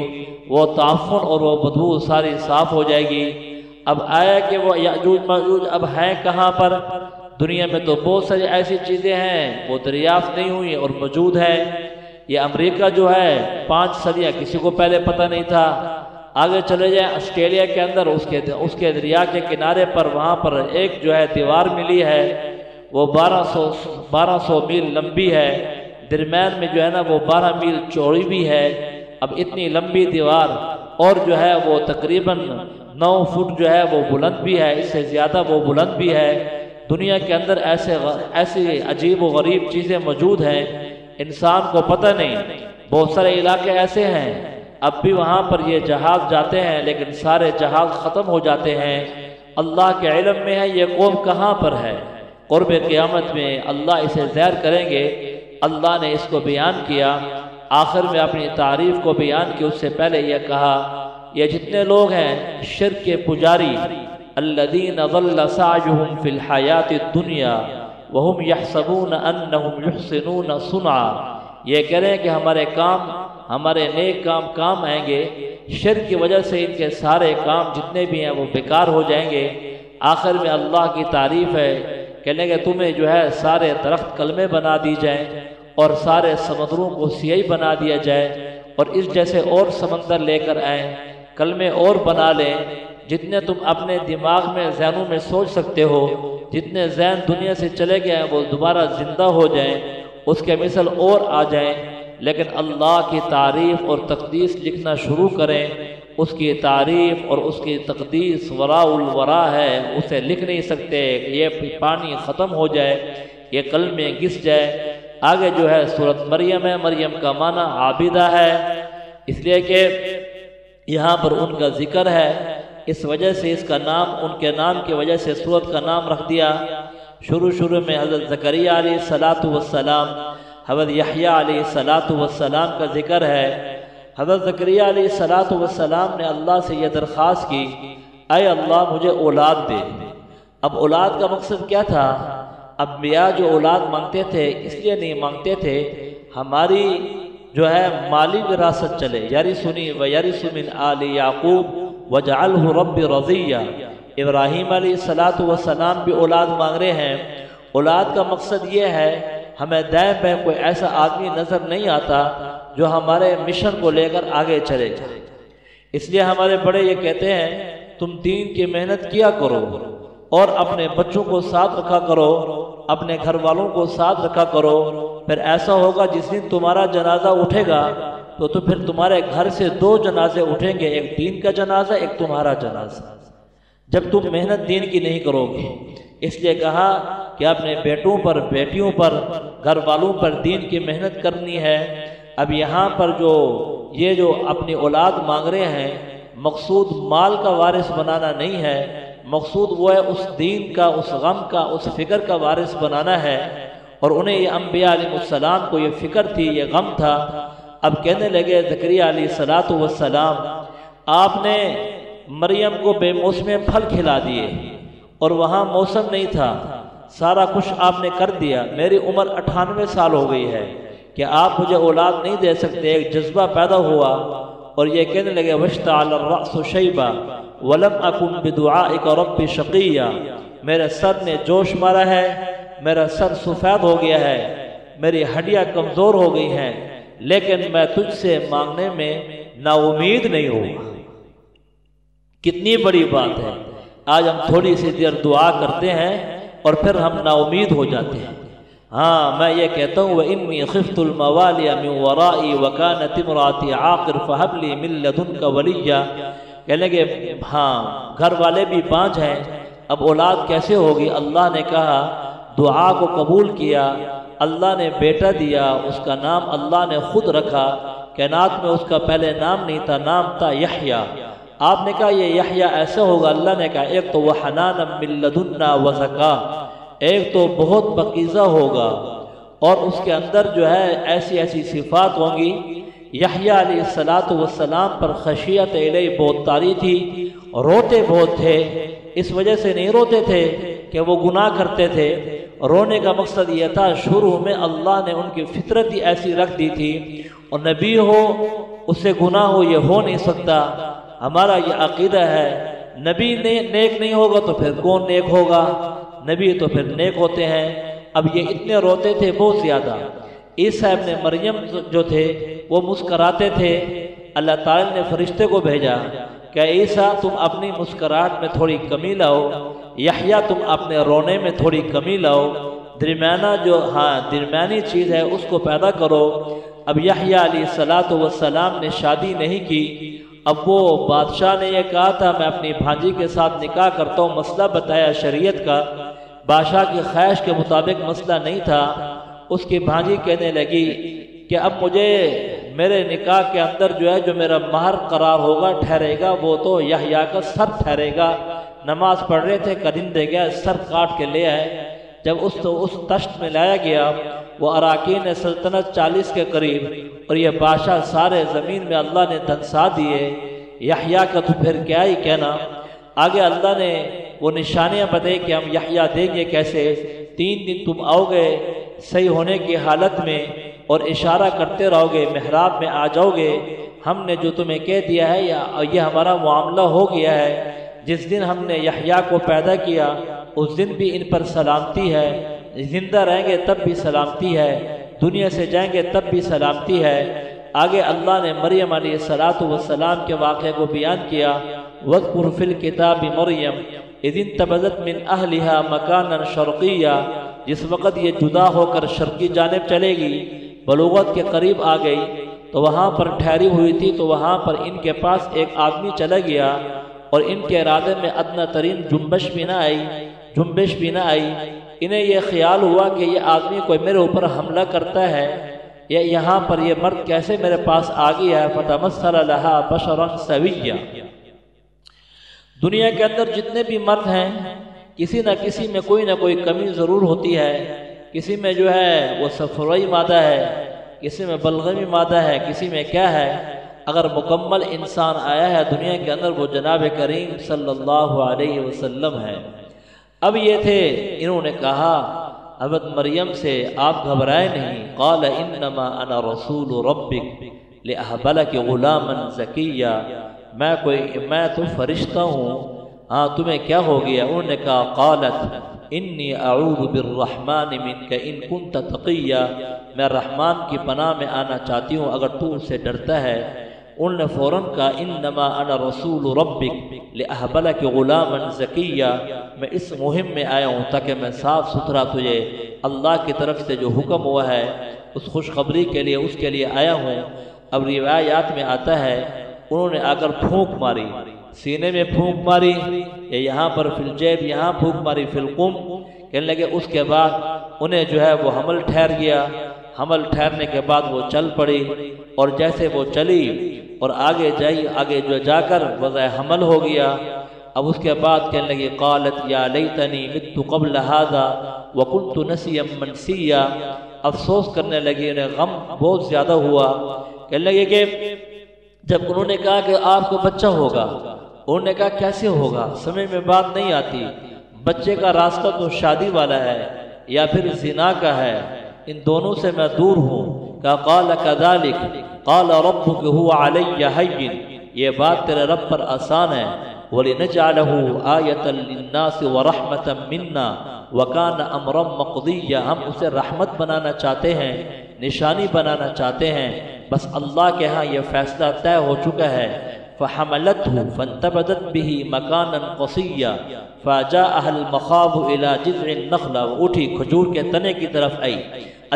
وہ تعفن اور وہ بدبو ساری صاف ہو جائے گی۔ اب آیا کہ وہ یاجوج ماجوج اب ہیں کہاں پر؟ دنیا میں تو بہت ساری ایسی چیزیں ہیں وہ دریافت نہیں ہوئی اور موجود ہے۔ یہ امریکہ جو ہے 5 صدیاں کسی کو پہلے پتہ نہیں تھا۔ آگے چلے جائیں آسٹریلیا کے اندر اس کے دریا کے کنارے پر وہاں پر ایک جو ہے دیوار ملی ہے، وہ 1200 میل لمبی ہے، درمیان میں جو ہے نا وہ 12 میل چوڑی بھی ہے۔ اب اتنی لمبی دیوار اور جو ہے وہ تقریباً 9 فٹ جو ہے وہ بلند بھی ہے، اس سے زیادہ وہ بلند بھی ہے۔ دنیا کے اندر ایسی عجیب و غریب چیزیں موجود ہیں، انسان کو پتہ نہیں۔ بہت سارے علاقے ایسے ہیں اب بھی وہاں پر یہ جہاز جاتے ہیں لیکن سارے جہاز ختم ہو جاتے ہیں۔ اللہ کے علم میں ہے یہ قوم کہاں پر ہے۔ قرب قیامت میں اللہ اسے ظاہر کریں گے۔ اللہ نے اس کو بیان کیا، آخر میں اپنی تعریف کو بیان کی۔ اس سے پہلے یہ کہا یہ جتنے لوگ ہیں شرک کے پجاری، الذین ضل سعیہم فی الحیات الدنیا وہم یحسبون انہم یحسنون صنعا، یہ کہہ رہے ہیں کہ ہمارے نیک کام آئیں گے، شرک کی وجہ سے ان کے سارے کام جتنے بھی ہیں وہ بیکار ہو جائیں گے۔ آخر میں اللہ کی تعریف ہے، کہنے کہ تمہیں جو ہے سارے درخت کلمے بنا دی جائیں اور سارے سمندروں کو سیاہی بنا دیا جائے، اور اس جیسے اور سمندر لے کر آئیں، کلمے اور بنا لیں، جتنے تم اپنے دماغ میں ذہنوں میں سوچ سکتے ہو، جتنے ذہن دنیا سے چلے گئے ہیں وہ دوبارہ زندہ ہو جائیں، اس کے مثل اور آ جائیں، لیکن اللہ کی تعریف اور تقدیس لکھنا شروع کریں۔ اس کی تعریف اور اس کی تقدیس وراء الورا ہے، اسے لکھ نہیں سکتے۔ یہ پانی ختم ہو جائے، یہ کلمے گس جائے۔ آگے جو ہے سورۃ مریم ہے، مریم کا معنی عابدہ ہے، اس لیے کہ یہاں پر ان کا ذکر ہے، اس وجہ سے اس کا نام ان کے نام کی وجہ سے سورت کا نام رکھ دیا۔ شروع میں حضرت زکریا علیہ السلام، حضرت یحییٰ علیہ السلام کا ذکر ہے۔ حضرت زکریا علیہ السلام نے اللہ سے یہ درخواست کی، اے اللہ مجھے اولاد دے۔ اب اولاد کا مقصد کیا تھا؟ انبیاء جو اولاد مانگتے تھے اس لیے نہیں مانگتے تھے، ہماری جو ہے مالی وراثت چلے، یرثنی و یرث من آل یعقوب وجعلہ رب رضیہ۔ ابراہیم علیہ السلام بھی اولاد مانگ رہے ہیں۔ اولاد کا مقصد یہ ہے، ہمیں دائیں بائیں کوئی ایسا آدمی نظر نہیں آتا جو ہمارے مشن کو لے کر آگے چلے جائے۔ اس لیے ہمارے بڑے یہ کہتے ہیں تم دین کی محنت کیا کرو اور اپنے بچوں کو ساتھ رکھا کرو، اپنے گھر والوں کو ساتھ رکھا کرو، پھر ایسا ہوگا جس دن تمہارا جنازہ اٹھے گا تو پھر تمہارے گھر سے 2 جنازے اٹھیں گے، ایک دین کا جنازہ، ایک تمہارا جنازہ، جب تم محنت دین کی نہیں کرو گے۔ اس لیے کہا کہ اپنے بیٹوں پر، بیٹیوں پر، گھر والوں پر دین کی محنت کرنی ہے۔ اب یہاں پر جو اپنی اولاد مانگ رہے ہیں، مقصود مال کا وارث بنانا نہیں ہے، مقصود وہ ہے اس دین کا، اس غم کا، اس فکر کا وارث بنانا ہے۔ اور انہیں یہ انبیاء علیہ السلام کو یہ فکر تھی، یہ غم تھا۔ اب کہنے لگے زکریا علیہ السلام آپ نے مریم کو بے موسم پھل کھلا دیے اور وہاں موسم نہیں تھا، سارا کچھ آپ نے کر دیا، میری عمر 98 سال ہو گئی ہے کہ آپ مجھے اولاد نہیں دے سکتے۔ ایک جذبہ پیدا ہوا اور یہ کہنے لگے واشتعل الرأس شیبا ولم اکن بدعائک رب شقیا، میرے سر نے جوش مارا ہے، میرا سر سفید ہو گیا ہے، میری ہڈیاں کمزور ہو گئی ہیں، لیکن میں تجھ سے مانگنے میں نا امید نہیں ہوں۔ کتنی بڑی بات ہے، آج ہم تھوڑی سی دیر دعا کرتے ہیں اور پھر ہم نا امید ہو جاتے ہیں۔ ہاں میں یہ کہتا ہوں وَإِنِّي خِفْتُ الْمَوَالِيَ مِنْ وَرَائِي وَكَانَتِ امْرَأَتِي عَاقِرَ فَهَبْ لِي مِن لَّدُنْكَ وَلِيًّا۔ کہنے لگے ہاں گھر والے بھی بانجھ ہیں، اب اولاد کیسے ہوگی؟ اللہ نے کہا دعا کو قبول کیا، اللہ نے بیٹا دیا، اس کا نام اللہ نے خود رکھا۔ کائنات میں اس کا پہلے نام نہیں تھا، نام تھا یحییٰ۔ آپ نے کہا یہ یحییٰ ایسے ہوگا، اللہ نے کہا ایک تو وحنانا من لدنا وزکا، ایک تو بہت پاکیزہ ہوگا اور اس کے اندر جو ہے ایسی ایسی صفات ہوں گی۔ یحییٰ علیہ السلام پر خشیت الہی بہت طاری تھی، روتے بہت تھے۔ اس وجہ سے نہیں روتے تھے کہ وہ گناہ کرتے تھے، رونے کا مقصد یہ تھا شروع میں اللہ نے ان کی فطرت ہی ایسی رکھ دی تھی، اور نبی ہو اس سے گناہ ہو یہ ہو نہیں سکتا۔ ہمارا یہ عقیدہ ہے نبی نیک نہیں ہوگا تو پھر کون نیک ہوگا؟ نبی تو پھر نیک ہوتے ہیں۔ اب یہ اتنے روتے تھے بہت زیادہ۔ عیسیٰ ابن مریم جو تھے وہ مسکراتے تھے۔ اللہ تعالی نے فرشتے کو بھیجا کہ عیسیٰ تم اپنی مسکراہٹ میں تھوڑی کمی لاؤ، یحییٰ تم اپنے رونے میں تھوڑی کمی لاؤ، درمیانی چیز ہے اس کو پیدا کرو۔ اب یحییٰ علیہ السلام نے شادی نہیں کی۔ اب وہ بادشاہ نے یہ کہا تھا میں اپنی بھانجی کے ساتھ نکاح کرتا ہوں، مسئلہ بتایا شریعت کا، بادشاہ کی خواہش کے مطابق مسئلہ نہیں تھا۔ اس کی بھانجی کہنے لگی کہ اب مجھے میرے نکاح کے اندر جو ہے جو میرا مہر قرار ہوگا ٹھہرے گا وہ تو یحییٰ کا سر ٹھہرے گا۔ نماز پڑھ رہے تھے، کرندے گیا سر کاٹ کے لے آئے۔ جب اس تشت میں لایا گیا وہ اراکین سلطنت 40 کے قریب، اور یہ بادشاہ سارے زمین میں اللہ نے دھنسا دیے۔ یحییٰ کا تو پھر کیا ہی کہنا۔ آگے اللہ نے وہ نشانیاں بتائی کہ ہم یحییٰ دیں گے کیسے۔ 3 دن تم آؤ گے صحیح ہونے کی حالت میں اور اشارہ کرتے رہو گے، محراب میں آ جاؤ گے، ہم نے جو تمہیں کہہ دیا ہے یہ ہمارا معاملہ ہو گیا ہے۔ جس دن ہم نے یحییٰ کو پیدا کیا اس دن بھی ان پر سلامتی ہے، زندہ رہیں گے تب بھی سلامتی ہے، دنیا سے جائیں گے تب بھی سلامتی ہے۔ آگے اللہ نے مریم علیہ السلام کے واقعے کو بیان کیا، وَاذْكُرْ فِي الْكِتَابِ مَرْيَمَ اِذِ انتبذت مِنْ أَهْلِهَا مَكَانًا شَرْقِيًّا، جس وقت یہ جدا ہو کر شرقی جانب چلے گی، بلوغت کے قریب آ گئی تو وہاں پر ٹھہری ہوئی تھی، تو وہاں پر ان کے پاس ایک آدمی چلا گیا اور ان کے ارادے میں ادنا ترین جنبش بھی نہ آئی۔ انہیں یہ خیال ہوا کہ یہ آدمی کوئی میرے اوپر حملہ کرتا ہے، یا یہاں پر یہ مرد کیسے میرے پاس آ گیا ہے۔ فَتَمَثَّلَ لَهَا بَشَرًا سَوِيًّا۔ دنیا کے اندر جتنے بھی مرد ہیں کسی نہ کسی میں کوئی نہ کوئی کمی ضرور ہوتی ہے، کسی میں جو ہے وہ صفرائی مادہ ہے، کسی میں بلغمی مادہ ہے، کسی میں کیا ہے۔ اگر مکمل انسان آیا ہے دنیا کے اندر وہ جناب کریم صلی اللہ علیہ وسلم ہے۔ اب یہ تھے، انہوں نے کہا حضرت مریم سے آپ گھبرائے نہیں، قال انما انا رسول ربک لأہب لک غلاما زکیا، میں تو فرشتہ ہوں، ہاں تمہیں کیا ہو گیا؟ انہوں نے کہا قالت انی اعوذ بالرحمن منک ان کنت تقیا، میں رحمان کی پناہ میں آنا چاہتی ہوں اگر تو اس سے ڈرتا ہے۔ انہوں نے فوراً کہا انما انا رسول ربک لأہب لک غلاما زکیا، میں اس مہم میں آیا ہوں تاکہ میں صاف ستھرا تجھے اللہ کی طرف سے جو حکم ہوا ہے اس خوشخبری کے لیے اس کے لیے آیا ہوں۔ اب روایات میں آتا ہے انہوں نے آ کر پھونک ماری، سینے میں پھونک ماری، یا یہاں پر فی الجیب، یہاں پھونک ماری فی القم، کہنے لگے اس کے بعد انہیں جو ہے وہ حمل ٹھہر گیا۔ حمل ٹھہرنے کے بعد وہ چل پڑی، اور جیسے وہ چلی اور آگے جو جا کر وضع حمل ہو گیا۔ اب اس کے بعد کہنے لگی قالت یا لیتنی مت قبل ھذا وکنت نسیا منسیا، افسوس کرنے لگی، انہیں غم بہت زیادہ ہوا۔ کہنے لگے کہ جب انہوں نے کہا کہ آپ کو بچہ ہوگا، انہوں نے کہا کیسے ہوگا، سمجھ میں بات نہیں آتی، بچے کا راستہ تو شادی والا ہے یا پھر زنا کا ہے، ان دونوں سے میں دور ہوں۔ کہا قال کذالک قال ربک هو علی ہین، یہ بات تیرے رب پر آسان ہے، وَلِنَجْعَلَهُ آیَةً لِلنَّاسِ وَرَحْمَةً مِنَّا وَكَانَ أَمْرًا مَقْضِيًّا، ہم اسے رحمت بنانا چاہتے ہیں، نشانی بنانا چاہتے ہیں، بس اللہ کے ہاں یہ فیصلہ طے ہو چکا ہے۔ فَحَمَلَتْهُ فَانْتَبَذَتْ بِهِ مَكَانًا قَصِيًّا فَجَاءَهَا الْمَخَاضُ إِلَى جِذْعِ النَّخْلَةِ، وہ اٹھی کھجور کے تنے کی طرف آئی،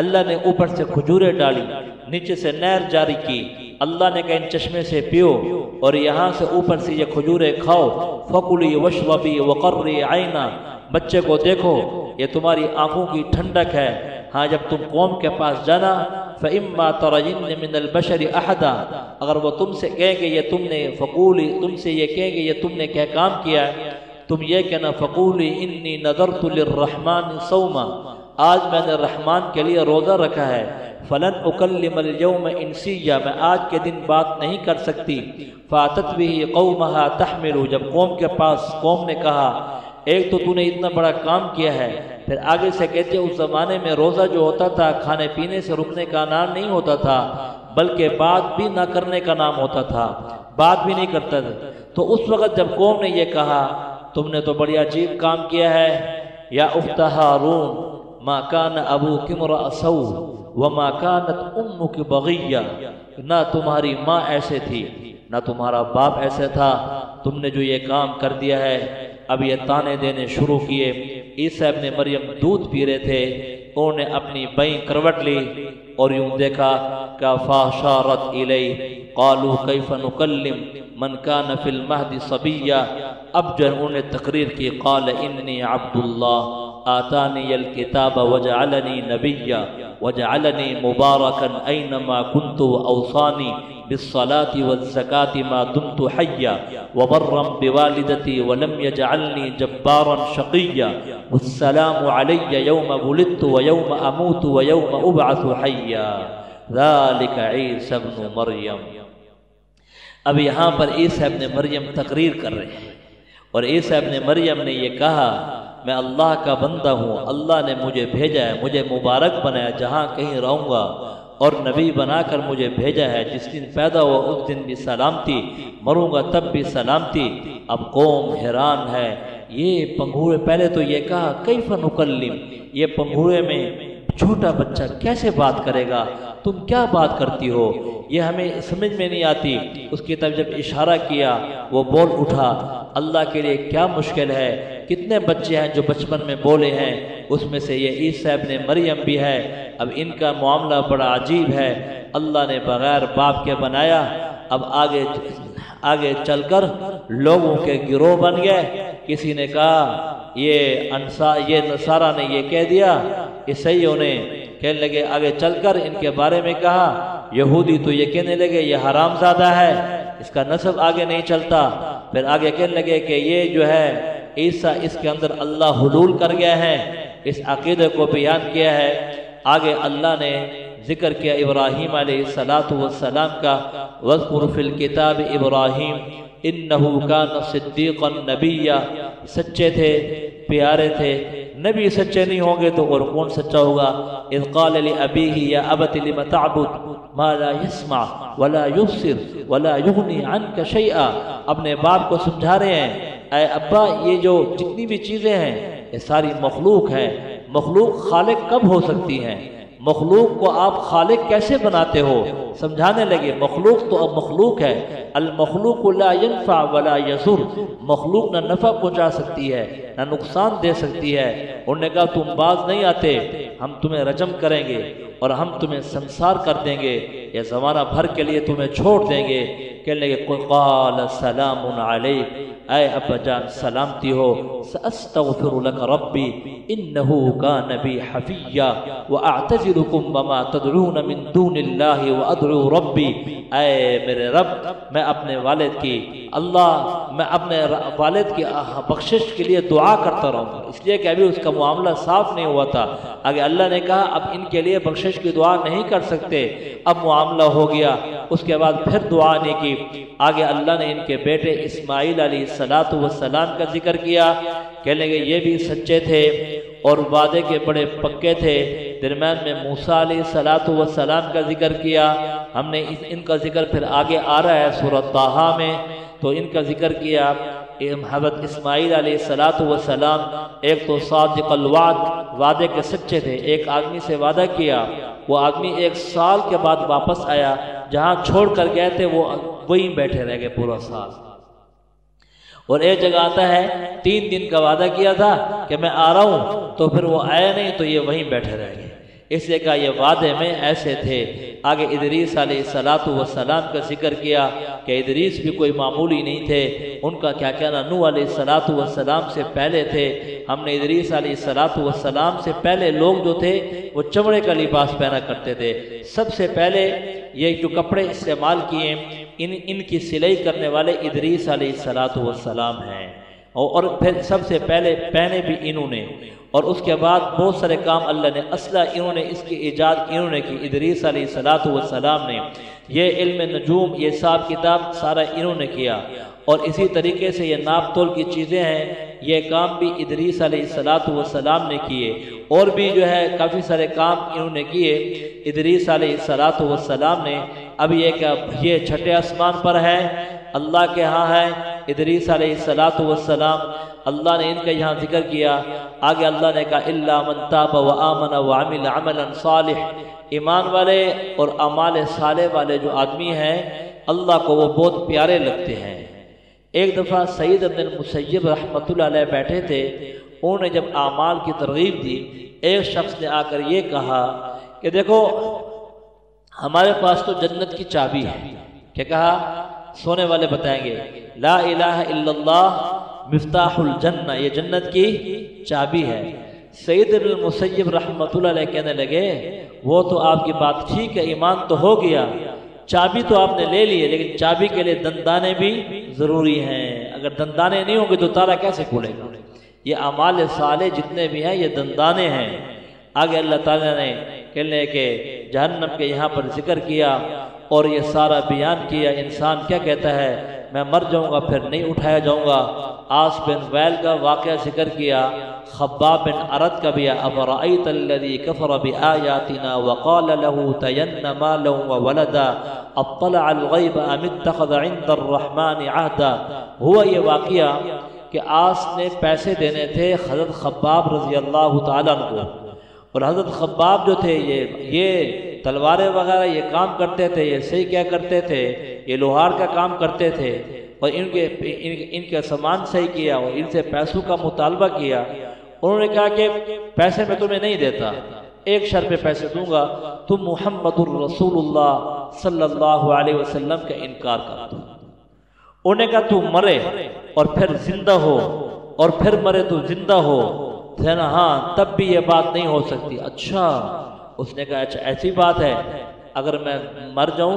اللہ نے اوپر سے کھجوریں ڈالی، نیچے سے نہر جاری کی، اللہ نے کہا ان چشمے سے پیو اور یہاں سے اوپر سے یہ کھجوریں کھاؤ، فَكُلِي وَاشْرَبِي وَقَرِّي عَيْنًا، بچے کو دیکھو یہ تمہاری آنکھوں کی ٹھنڈک ہے، ہاں جب تم قوم کے پاس جانا فَإِمَّا تَرَيِنَّ مِنَ الْبَشَرِ أَحَدًا، اگر وہ تم سے کہیں کہ یہ تم نے فقولی، تم سے یہ کہیں کہ یہ تم نے کیا کام کیا ہے، تم یہ کہنا فقولی انی نذرت للرحمن صوما، آج میں نے رحمان کے لیے روزہ رکھا ہے، فلن اکلم اليوم انسیا، میں آج کے دن بات نہیں کر سکتی۔ فاتت به قومها تحمل، جب قوم کے پاس قوم نے کہا ایک تو نے اتنا بڑا کام کیا ہے، پھر آگے سے کہتے اس زمانے میں روزہ جو ہوتا تھا کھانے پینے سے رکنے کا نام نہیں ہوتا تھا، بلکہ بات بھی نہ کرنے کا نام ہوتا تھا، بات بھی نہیں کرتا تھا۔ تو اس وقت جب قوم نے یہ کہا تم نے تو بڑی عجیب کام کیا ہے، یا اخت ہارون ما کان ابوک امرأ سوء وما کانت امک بغیہ، نہ تمہاری ماں ایسے تھی نہ تمہارا باپ ایسے تھا، تم نے جو یہ کام کر دیا ہے۔ اب یہ تانے دینے شروع کیے۔ عیسیٰ ابن مریم دودھ پی رہے تھے، انہوں نے اپنی بائیں کروٹ لی اور یوں دیکھا کہ فاشارت الی قالوا کیف نکلم من کان فی المہد صبیا، اب جو انہوں نے تقریر کی قال انی عبد اللہ آتانی الکتاب وجعلنی نبیا وجعلنی مبارکا اینما کنت واوصانی بالصلاة والزکاة ما دمت حیا وبرا بوالدتی ولم یجعلنی جبارا شقیا والسلام علی یوم ولدت ویوم اموت ویوم ابعث حیا ذالک عیسیٰ ابن مریم۔ اب یہاں پر عیسیٰ ابن مریم تقریر کر رہے ہیں، اور عیسیٰ ابن مریم نے یہ کہا میں اللہ کا بندہ ہوں، اللہ نے مجھے بھیجا ہے، مجھے مبارک بنایا، جہاں کہیں رہوں گا، اور نبی بنا کر مجھے بھیجا ہے، جس دن پیدا ہوا اس دن بھی سلامتی، مروں گا تب بھی سلامتی۔ اب قوم حیران ہے، یہ پنگھوڑے، پہلے تو یہ کہا کیف نکلم، یہ پنگھوڑے میں چھوٹا بچہ کیسے بات کرے گا، تم کیا بات کرتی ہو، یہ ہمیں سمجھ میں نہیں آتی۔ اس کی طرف جب اشارہ کیا وہ بول اٹھا، اللہ کے لیے کیا مشکل ہے، کتنے بچے ہیں جو بچپن میں بولے ہیں، اس میں سے یہ عیسیٰ ابن مریم بھی ہے۔ اب ان کا معاملہ بڑا عجیب ہے، اللہ نے بغیر باپ کے بنایا۔ اب آگے چل کر لوگوں کے گروہ بن گئے، کسی نے کہا یہ نصارہ نے یہ کہہ دیا، عیسائیوں نے کہنے لگے، آگے چل کر ان کے بارے میں کہا یہودی تو یہ کہنے لگے یہ حرام زادہ ہے، اس کا نسب آگے نہیں چلتا۔ پھر آگے کہنے لگے کہ یہ جو ہے عیسیٰ، اس کے اندر اللہ حلول کر گیا ہے، اس عقیدے کو بیان کیا ہے۔ آگے اللہ نے ذکر کیا ابراہیم علیہ السلام کا، وَاذْكُرْ فِي الْكِتَابِ ابراہیم إِنَّهُ كَانَ صِدِّيقًا نَبِيًّا، سچے تھے، پیارے تھے، نبی سچے نہیں ہوں گے تو اور کون سچا ہوگا؟ اذ قال لأبیہ یا ابت لم تعبد ما لا يسمع ولا يبصر ولا يغني عنك شيئا، اپنے باپ کو سمجھا رہے ہیں اے ابا یہ جو جتنی بھی چیزیں ہیں یہ ساری مخلوق ہیں، مخلوق خالق کب ہو سکتی ہیں؟ مخلوق کو آپ خالق کیسے بناتے ہو؟ سمجھانے لگے مخلوق تو اب مخلوق ہے، المخلوق لا ينفع ولا يضر، مخلوق نہ نفع پہنچا سکتی ہے نہ نقصان دے سکتی ہے۔ انہوں نے کہا تم باز نہیں آتے، ہم تمہیں رجم کریں گے اور ہم تمہیں سنسار کر دیں گے، یہ زمانہ بھر کے لیے تمہیں چھوڑ دیں گے۔ کہنے لگے قال سلام علیک، اے ابا جان سلامتی ہو، سأستغفر لك ربی انہو کان بی حفیا واعتذرکم وما تدعون من دون اللہ وادعو ربی، اے میرے رب میں اپنے والد کی بخشش کے لیے دعا کرتا رہوں گا، اس لیے کہ ابھی اس کا معاملہ صاف نہیں ہوا تھا۔ آگے اللہ نے کہا اب ان کے لیے بخشش کی دعا نہیں کر سکتے، اب معاملہ ہو گیا، اس کے بعد پھر دعا نہیں کی۔ آگے اللہ نے ان کے بیٹے اسماعیل علیہ السلام کا ذکر کیا، کہنے لگے یہ بھی سچے تھے اور وعدے کے بڑے پکے تھے۔ درمیان میں موسیٰ علیہ السلام کا ذکر کیا، ہم نے ان کا ذکر پھر آگے آ رہا ہے سورہ طٰہٰ میں، تو ان کا ذکر کیا۔ حضرت اسماعیل علیہ السلام ایک تو صادق الوعد، وعدے کے سچے تھے، ایک آدمی سے وعدہ کیا، وہ آدمی 1 سال کے بعد واپس آیا، جہاں چھوڑ کر گئے تھے وہ وہیں بیٹھے رہ گئے پورا سال۔ اور ایک جگہ آتا ہے 3 دن کا وعدہ کیا تھا کہ میں آ رہا ہوں، تو پھر وہ آیا نہیں تو یہ وہیں بیٹھے رہ گئے، اس لیے کہا یہ وعدے میں ایسے تھے۔ آگے ادریس علیہ السلام کا ذکر کیا کہ ادریس بھی کوئی معمولی نہیں تھے، ان کا کیا کہنا نوح علیہ السلام سے پہلے تھے۔ ہم نے ادریس علیہ السلام سے پہلے لوگ جو تھے وہ چمڑے کا لباس پہنا کرتے تھے، سب سے پہلے یہ جو کپڑے استعمال کیے ان کی سلائی کرنے والے ادریس علیہ السلام ہیں، اور پھر سب سے پہلے پہنے بھی انہوں نے، اور اس کے بعد بہت سارے کام اللہ نے اسلحہ انہوں نے اس کی ایجاد انہوں نے کی، ادریس علیہ السلام نے۔ یہ علم نجوم، یہ حساب کتاب سارا انہوں نے کیا، اور اسی طریقے سے یہ ناپ تول کی چیزیں ہیں، یہ کام بھی ادریس علیہ السلام نے کیے، اور بھی جو ہے کافی سارے کام انہوں نے کیے ادریس علیہ السلام نے۔ اب یہ کہ یہ چھٹے آسمان پر ہے، اللہ کے ہاں ہے ادریس علیہ السلام، اللہ نے ان کا یہاں ذکر کیا۔ آگے اللہ نے کہا الا من تاب وآمن وعمل عملا صالح، ایمان والے اور اعمال صالح والے جو آدمی ہیں اللہ کو وہ بہت پیارے لگتے ہیں۔ ایک دفعہ سعید بن المسیب رحمۃ اللہ علیہ بیٹھے تھے، انہوں نے جب اعمال کی ترغیب دی، ایک شخص نے آ کر یہ کہا کہ دیکھو ہمارے پاس تو جنت کی چابی ہے۔ کیا کہا؟ سونے والے بتائیں گے لا الہ الا اللہ مفتاح الجنہ، یہ جنت کی چابی ہے۔ سعید بن المسیب رحمۃ اللہ علیہ کہنے لگے وہ تو آپ کی بات ٹھیک ہے، ایمان تو ہو گیا، چابی تو آپ نے لے لی ہے، لیکن چابی کے لیے دندانے بھی ضروری ہیں، اگر دندانے نہیں ہوں گے تو تالا کیسے کھلے گا؟ یہ اعمال صالح جتنے بھی ہیں یہ دندانے ہیں۔ آگے اللہ تعالیٰ نے کہنے کہ جہنم کے یہاں پر ذکر کیا اور یہ سارا بیان کیا، انسان کیا کہتا ہے میں مر جاؤں گا پھر نہیں اٹھایا جاؤں گا۔ عاص بن وائل کا واقعہ ذکر کیا، خباب بن ارد کا بھی، افرأیت الذی کفر بآیاتنا وقال له تین مالا وولدا اطلع الغیب ام اتخذ عند الرحمن عہدا۔ ہوا یہ واقعہ کہ عاص نے پیسے دینے تھے حضرت خباب رضی اللہ تعالیٰ عنہ کو، اور حضرت خباب جو تھے یہ تلواریں وغیرہ یہ کام کرتے تھے، یہ صحیح کیا کرتے تھے، یہ لوہار کا کام کرتے تھے، اور ان کے سامان صحیح کیا اور ان سے پیسوں کا مطالبہ کیا۔ انہوں نے کہا کہ پیسے میں تمہیں نہیں دیتا، ایک شرط پہ پیسے دوں گا، تم محمد الرسول اللہ صلی اللہ علیہ وسلم کا انکار کر دو۔ انہوں نے کہا تو مرے اور پھر زندہ ہو، اور پھر مرے تو زندہ ہو، تھے نا؟ ہاں تب بھی یہ بات نہیں ہو سکتی۔ اچھا، اس نے کہا اچھا ایسی بات ہے، اگر میں مر جاؤں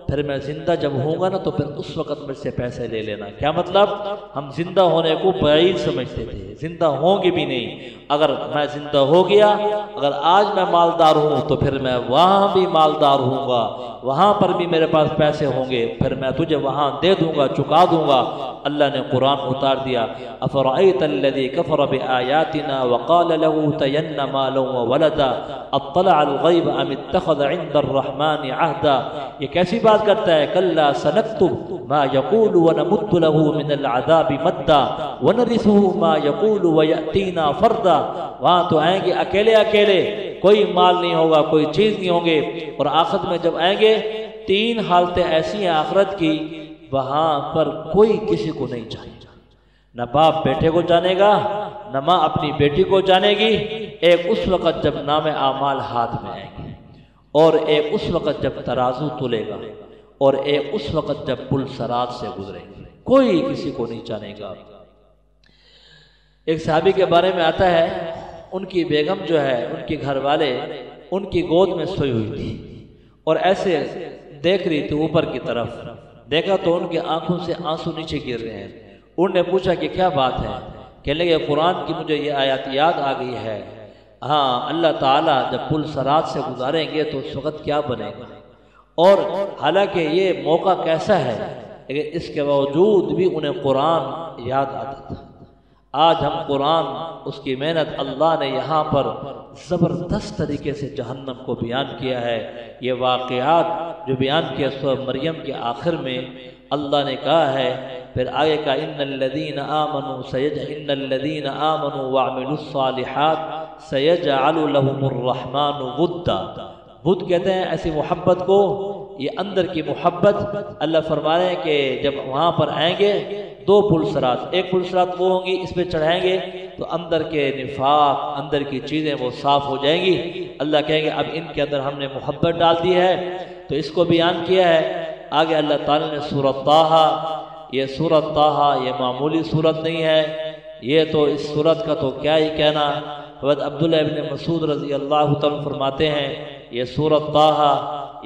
پھر میں زندہ جب ہوں گا نا تو پھر اس وقت مجھ سے پیسے لے لینا۔ کیا مطلب؟ ہم زندہ ہونے کو بعید سمجھتے تھے، زندہ ہوں گے بھی نہیں۔ اگر میں زندہ ہو گیا، اگر آج میں مالدار ہوں تو پھر میں وہاں بھی مالدار ہوں گا، وہاں پر بھی میرے پاس پیسے ہوں گے، پھر میں تجھے وہاں دے دوں گا، چکا دوں گا۔ اللہ نے قرآن اتار دیا، افرأیت الذی کفر بآیاتنا وقال لأوتین مالا وولدا اطلع الغیب ام اتخذ عند الرحمن عہدا۔ یہ کیسی بات کرتا ہے؟ کلا سنکتب ما یقول ونمد له من العذاب مدا ونرثه ما یقول ویأتینا فردا۔ وہاں تو آئیں گے اکیلے اکیلے، کوئی مال نہیں ہوگا، کوئی چیز نہیں ہوں گے، اور آخرت میں جب آئیں گے تین حالتیں ایسی ہیں آخرت کی، وہاں پر کوئی کسی کو نہیں جانے گا، نہ باپ بیٹے کو جانے گا، نہ ماں اپنی بیٹی کو جانے گی۔ ایک اس وقت جب نام اعمال ہاتھ میں آئیں گے، اور ایک اس وقت جب ترازو تلے گا، اور ایک اس وقت جب پل صراط سے گزریں گے، کوئی کسی کو نہیں جانے گا۔ ایک صحابی کے بارے میں آتا ہے، ان کی بیگم جو ہے، ان کے گھر والے ان کی گود میں سوئی ہوئی تھی، اور ایسے دیکھ رہی تھی اوپر کی طرف، دیکھا تو ان کی آنکھوں سے آنسو نیچے گر رہے ہیں۔ انہوں نے پوچھا کہ کیا بات ہے؟ کہنے لگے قرآن کی مجھے یہ آیات یاد آ گئی ہے، ہاں اللہ تعالیٰ جب پل صراط سے گزاریں گے تو اس وقت کیا بنے گا، اور حالانکہ یہ موقع کیسا ہے، لیکن اس کے باوجود بھی انہیں قرآن یاد آتا تھا۔ آج ہم قرآن، اس کی محنت، اللہ نے یہاں پر زبردست طریقے سے جہنم کو بیان کیا ہے۔ یہ واقعات جو بیان کیا سورہ مریم کے آخر میں اللہ نے کہا ہے، پھر آگے کا ان الذین آمنوا وعملوا الصالحات سیجعل لهم الرحمن ودا۔ ود کہتے ہیں ایسی محبت کو، یہ اندر کی محبت۔ اللہ فرما رہے ہیں کہ جب وہاں پر آئیں گے دو پل صراط، ایک پل صراط وہ ہوں گی، اس پہ چڑھائیں گے تو اندر کے نفاق، اندر کی چیزیں وہ صاف ہو جائیں گی۔ اللہ کہیں گے اب ان کے اندر ہم نے محبت ڈال دی ہے، تو اس کو بیان کیا ہے۔ آگے اللہ تعالیٰ نے سورۃ طٰہٰ، یہ سورۃ طٰہٰ یہ معمولی سورت نہیں ہے، یہ تو اس سورت کا تو کیا ہی کہنا۔ حضرت عبداللہ ابن مسعود رضی اللہ تعالیٰ فرماتے ہیں، یہ سورۃ طٰہٰ،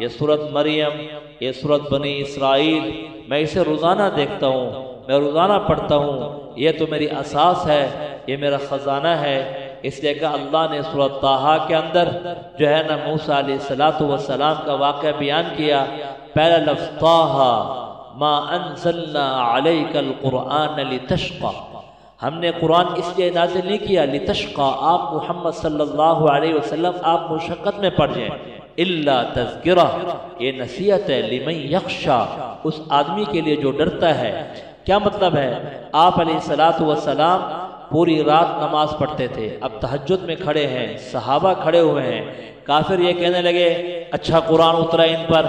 یہ سورۃ مریم، یہ سورۃ بنی اسرائیل، میں اسے روزانہ دیکھتا ہوں، میں روزانہ پڑھتا ہوں، یہ تو میری اساس ہے، یہ میرا خزانہ ہے۔ اس لیے کہ اللہ نے سورۃ طٰہٰ کے اندر جو ہے نا موسیٰ علیہ السلام کا واقعہ بیان کیا۔ پہلا لفظ طٰہٰ، ما انزلنا علیک القرآن لتشقى، ہم نے قرآن اس لیے نازل نہیں کیا لتشقى، آپ محمد صلی اللہ علیہ وسلم آپ مشقت میں پڑ جائیں، الا تذکرہ، یہ نصیحت ہے، لمن یخشی، اس آدمی کے لیے جو ڈرتا ہے۔ کیا مطلب ہے؟ آپ علیہ السلام پوری رات نماز پڑھتے تھے، اب تہجد میں کھڑے ہیں، صحابہ کھڑے ہوئے ہیں، کافر یہ کہنے لگے اچھا قرآن اترا ان پر،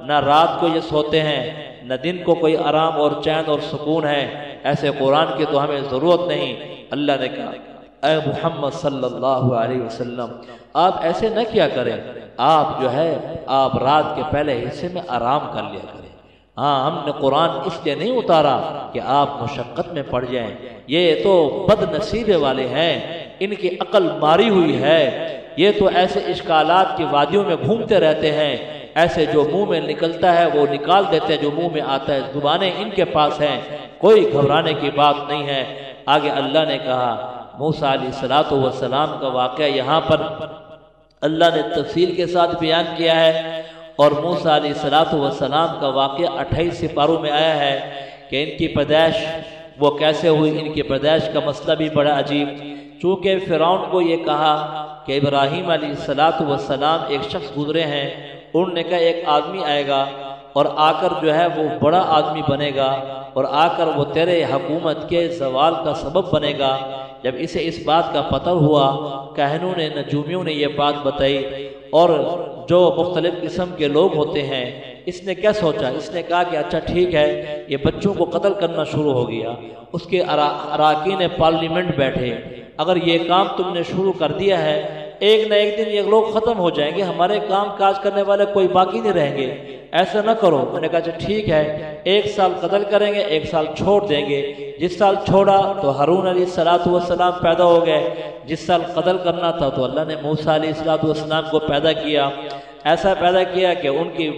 نہ رات کو یہ سوتے ہیں نہ دن کو کوئی آرام اور چین اور سکون ہے، ایسے قرآن کی تو ہمیں ضرورت نہیں۔ اللہ نے کہا اے محمد صلی اللہ علیہ وسلم آپ ایسے نہ کیا کریں، آپ جو ہے آپ رات کے پہلے حصے میں آرام کر لیا کریں۔ ہاں ہم نے قرآن اس لیے نہیں اتارا کہ آپ مشقت میں پڑ جائیں، یہ تو بد نصیبے والے ہیں، ان کی عقل ماری ہوئی ہے، یہ تو ایسے اشکالات کی وادیوں میں گھومتے رہتے ہیں، ایسے جو منہ میں نکلتا ہے وہ نکال دیتے ہیں، جو منہ میں آتا ہے، زبانیں ان کے پاس ہیں، کوئی گھبرانے کی بات نہیں ہے۔ آگے اللہ نے کہا موسیٰ علیہ السلام کا واقعہ یہاں پر اللہ نے تفصیل کے ساتھ بیان کیا ہے، اور موسیٰ علیہ السلام کا واقعہ 28 سپاروں میں آیا ہے کہ ان کی پیدائش وہ کیسے ہوئی، ان کی پیدائش کا مسئلہ بھی بڑا عجیب۔ چونکہ فرعون کو یہ کہا کہ ابراہیم علیہ السلام ایک شخص گزرے ہیں، انہوں نے کہا ایک آدمی آئے گا اور آ کر جو ہے وہ بڑا آدمی بنے گا، اور آ کر وہ تیرے حکومت کے زوال کا سبب بنے گا۔ جب اسے اس بات کا پتہ ہوا، کاہنوں نے، نجومیوں نے یہ بات بتائی، اور جو مختلف قسم کے لوگ ہوتے ہیں، اس نے کیا سوچا، اس نے کہا کہ اچھا ٹھیک ہے، یہ بچوں کو قتل کرنا شروع ہو گیا۔ اس کے اراکین پارلیمنٹ بیٹھے، اگر یہ کام تم نے شروع کر دیا ہے، ایک نہ ایک دن یہ لوگ ختم ہو جائیں گے، ہمارے کام کاج کرنے والے کوئی باقی نہیں رہیں گے، ایسا نہ کرو۔ میں نے کہا اچھا ٹھیک ہے، 1 سال قتل کریں گے، 1 سال چھوڑ دیں گے۔ جس سال چھوڑا تو ہارون علیہ السلام پیدا ہو گئے، جس سال قتل کرنا تھا تو اللہ نے موسیٰ علیہ السلام کو پیدا کیا، ایسا پیدا کیا کہ ان کی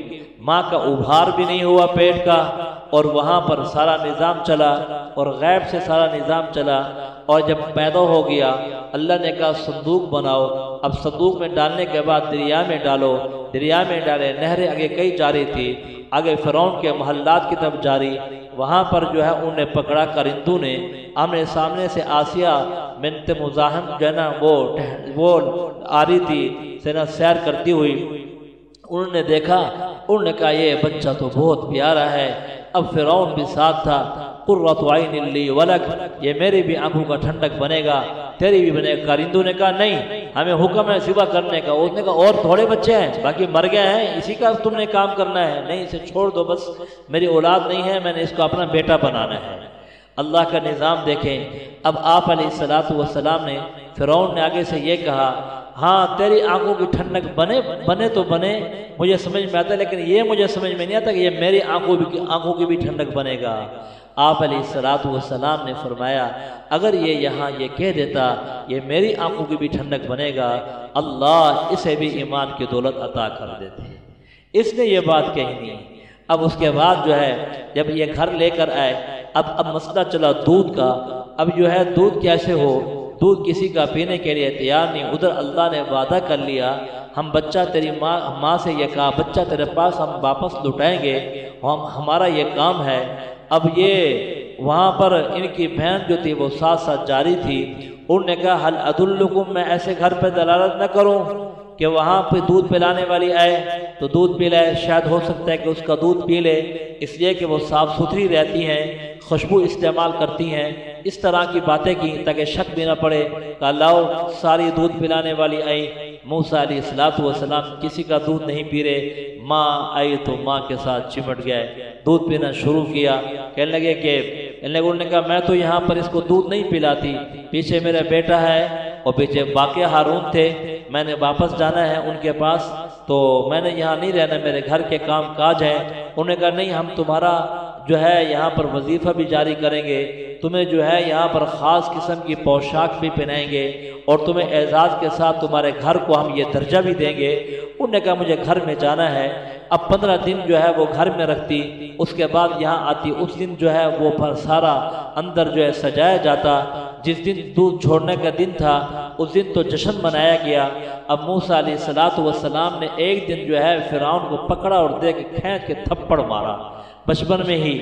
ماں کا ابھار بھی نہیں ہوا پیٹ کا، اور وہاں پر سارا نظام چلا اور غیب سے سارا نظام چلا، اور جب پیدا ہو گیا اللہ نے کہا صندوق بناؤ، اب صندوق میں ڈالنے کے بعد دریا میں ڈالو، دریا میں ڈالے، نہریں آگے کئی جاری تھی، آگے فرعون کے محلات کی طرف جاری، وہاں پر جو ہے انہوں نے پکڑا، کرندوں نے آمنے سامنے سے آسیہ بنت مزاحم جو ہے نا وہ آ رہی تھی سیر کرتی ہوئی، انہوں نے دیکھا، انہوں نے کہا یہ بچہ تو بہت پیارا ہے، اب فرعون بھی ساتھ تھا، قرۃ عین لی ولک، یہ میری بھی آنکھوں کا ٹھنڈک بنے گا، تیری بھی بنے گا۔ کرندوں نے کہا نہیں، ہمیں حکم ہے ذبح کرنے کا، اس نے کہا اور تھوڑے بچے ہیں باقی مر گئے ہیں، اسی کا تم نے کام کرنا ہے، نہیں اسے چھوڑ دو، بس میری اولاد نہیں ہے، میں نے اس کو اپنا بیٹا بنانا ہے۔ اللہ کا نظام دیکھیں، اب آپ علیہ السلام نے فرعون نے آگے سے یہ کہا ہاں تیری آنکھوں کی ٹھنڈک بنے تو بنے، مجھے سمجھ میں آتا ہے، لیکن یہ مجھے سمجھ میں نہیں آتا کہ یہ میری آنکھوں کی بھی ٹھنڈک بنے گا۔ آپ علیہ السلام نے فرمایا اگر یہ یہاں یہ کہہ دیتا یہ میری آنکھوں کی بھی ٹھنڈک بنے گا، اللہ اسے بھی ایمان کی دولت عطا کر دیتے۔ اس نے یہ بات کہی نہیں۔ اب اس کے بعد جو ہے جب یہ گھر لے کر آئے، اب مسئلہ چلا دودھ کا، اب جو ہے دودھ کیسے ہو، دودھ کسی کا پینے کے لیے تیار نہیں، ادھر اللہ نے وعدہ کر لیا ہم بچہ تیری ماں سے یہ کہا بچہ تیرے پاس ہم واپس لٹائیں گے، ہمارا یہ کام ہے۔ اب یہ وہاں پر ان کی بہن جو تھی وہ ساتھ ساتھ جاری تھی، انہوں نے کہا حل ادلکم، میں ایسے گھر پہ دلالت نہ کروں کہ وہاں پہ دودھ پلانے والی آئے تو دودھ پی لائے، شاید ہو سکتا ہے کہ اس کا دودھ پی لے، اس لیے کہ وہ صاف ستھری رہتی ہیں، خوشبو استعمال کرتی ہیں، اس طرح کی باتیں کی تاکہ شک بھی نہ پڑے۔ کہا لاؤ، ساری دودھ پلانے والی آئی، موسیٰ علیہ السلام کسی کا دودھ نہیں پی رہے، ماں آئی تو ماں کے ساتھ چمٹ گئے، دودھ پینا شروع کیا، کہنے لگے کہ انہوں نے کہا میں تو یہاں پر اس کو دودھ نہیں پلاتی، پیچھے میرا بیٹا ہے اور پیچھے باقی ہارون تھے، میں نے واپس جانا ہے ان کے پاس، تو میں نے یہاں نہیں رہنا، میرے گھر کے کام کاج ہیں۔ انہوں نے کہا نہیں، ہم تمہارا جو ہے یہاں پر وظیفہ بھی جاری کریں گے، تمہیں جو ہے یہاں پر خاص قسم کی پوشاک بھی پہنائیں گے، اور تمہیں اعزاز کے ساتھ تمہارے گھر کو ہم یہ درجہ بھی دیں گے۔ انہوں نے کہا مجھے گھر میں جانا ہے۔ اب 15 دن جو ہے وہ گھر میں رکھتی، اس کے بعد یہاں آتی، اس دن جو ہے وہ پر سارا اندر جو ہے سجایا جاتا، جس دن دودھ چھوڑنے کا دن تھا اس دن تو جشن منایا گیا۔ اب موسیٰ علیہ السلام نے ایک دن جو ہے فرعون کو پکڑا اور دے کے کھینچ کے تھپڑ مارا بچپن میں ہی۔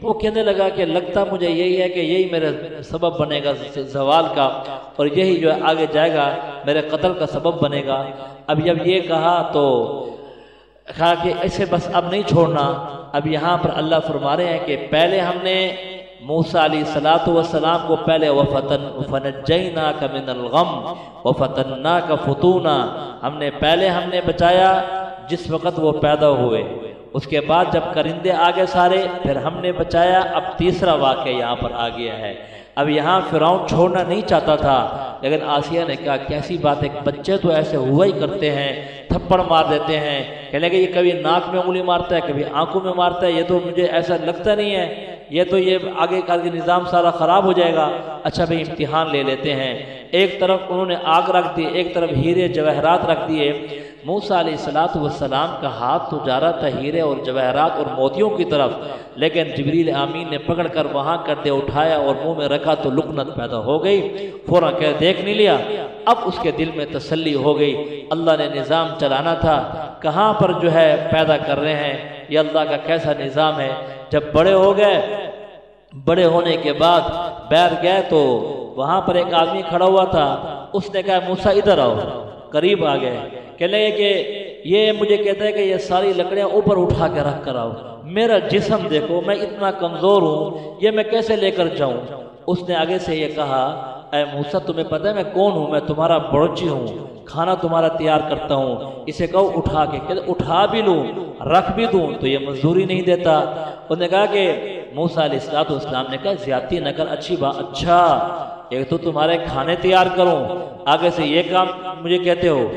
وہ کہنے لگا کہ لگتا مجھے یہی ہے کہ یہی میرا سبب بنے گا زوال کا، اور یہی جو ہے آگے جائے گا میرے قتل کا سبب بنے گا۔ اب جب یہ کہا تو کہا کہ اسے بس اب نہیں چھوڑنا۔ اب یہاں پر اللہ فرما رہے ہیں کہ پہلے ہم نے موسیٰ علیہ السلام کو پہلے فَنَجَّيْنَاكَ مِنَ الْغَمِّ وَفَتَنَّاكَ فُتُونًا، ہم نے بچایا جس وقت وہ پیدا ہوئے، اس کے بعد جب کرندے آگے سارے پھر ہم نے بچایا۔ اب تیسرا واقعہ یہاں پر آ گیا ہے۔ اب یہاں فرعون چھوڑنا نہیں چاہتا تھا، لیکن آسیہ نے کہا کیسی بات ہے، بچے تو ایسے ہوا ہی کرتے ہیں، تھپڑ مار دیتے ہیں، کہنے لگے یہ کبھی ناک میں انگلی مارتا ہے کبھی آنکھوں میں مارتا ہے، یہ تو مجھے ایسا لگتا نہیں ہے، یہ تو یہ آگے کا نظام سارا خراب ہو جائے گا۔ اچھا بھئی امتحان لے لیتے ہیں۔ ایک طرف انہوں نے آگ رکھ دی، ایک طرف ہیرے جواہرات رکھ دیے۔ موسیٰ علیہ السلام کا ہاتھ تو جا رہا تھا ہیرے اور جواہرات اور موتیوں کی طرف، لیکن جبریل امین نے پکڑ کر وہاں کر دے اٹھایا اور منہ میں رکھا تو لکنت پیدا ہو گئی۔ فوراں کہ دیکھ نہیں لیا۔ اب اس کے دل میں تسلی ہو گئی، اللہ نے نظام چلانا تھا، کہاں پر جو ہے پیدا کر رہے ہیں، یہ اللہ کا کیسا نظام ہے۔ جب بڑے ہو گئے، بڑے ہونے کے بعد بیٹھ گئے تو وہاں پر ایک آدمی کھڑا ہوا تھا، اس نے کہا موسیٰ ادھر آؤ، قریب آ گئے، کہنے لگے کہ یہ مجھے کہتا ہے کہ یہ ساری لکڑیاں اوپر اٹھا کے رکھ کر آؤ، میرا جسم دیکھو میں اتنا کمزور ہوں، یہ میں کیسے لے کر جاؤں۔ اس نے آگے سے یہ کہا اے موسیٰ تمہیں پتہ ہے میں کون ہوں، میں تمہارا بڑوچی ہوں، کھانا تمہارا تیار کرتا ہوں، اسے کہو اٹھا کے، کہتے اٹھا بھی لوں رکھ بھی دوں تو یہ مزدوری نہیں دیتا۔ انہوں نے کہا کہ موسیٰ علیہ السلام نے کہا زیادتی نہ کر، اچھی بات، اچھا ایک تو تمہارے کھانے تیار کروں، آگے سے یہ کام مجھے کہتے ہو۔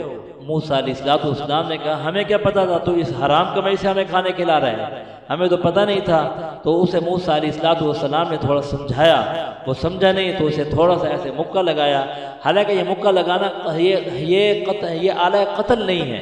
موسیٰ علیہ السلام نے کہا ہمیں کیا پتا تھا تو اس حرام کمائی سے ہمیں کھانے کھلا رہے ہیں، ہمیں تو پتہ نہیں تھا۔ تو اسے موسیٰ علیہ السلام نے تھوڑا سمجھایا، وہ سمجھا نہیں تو اسے تھوڑا سا ایسے مکہ لگایا، حالانکہ یہ مکہ لگانا یہ آلہ قتل نہیں ہے،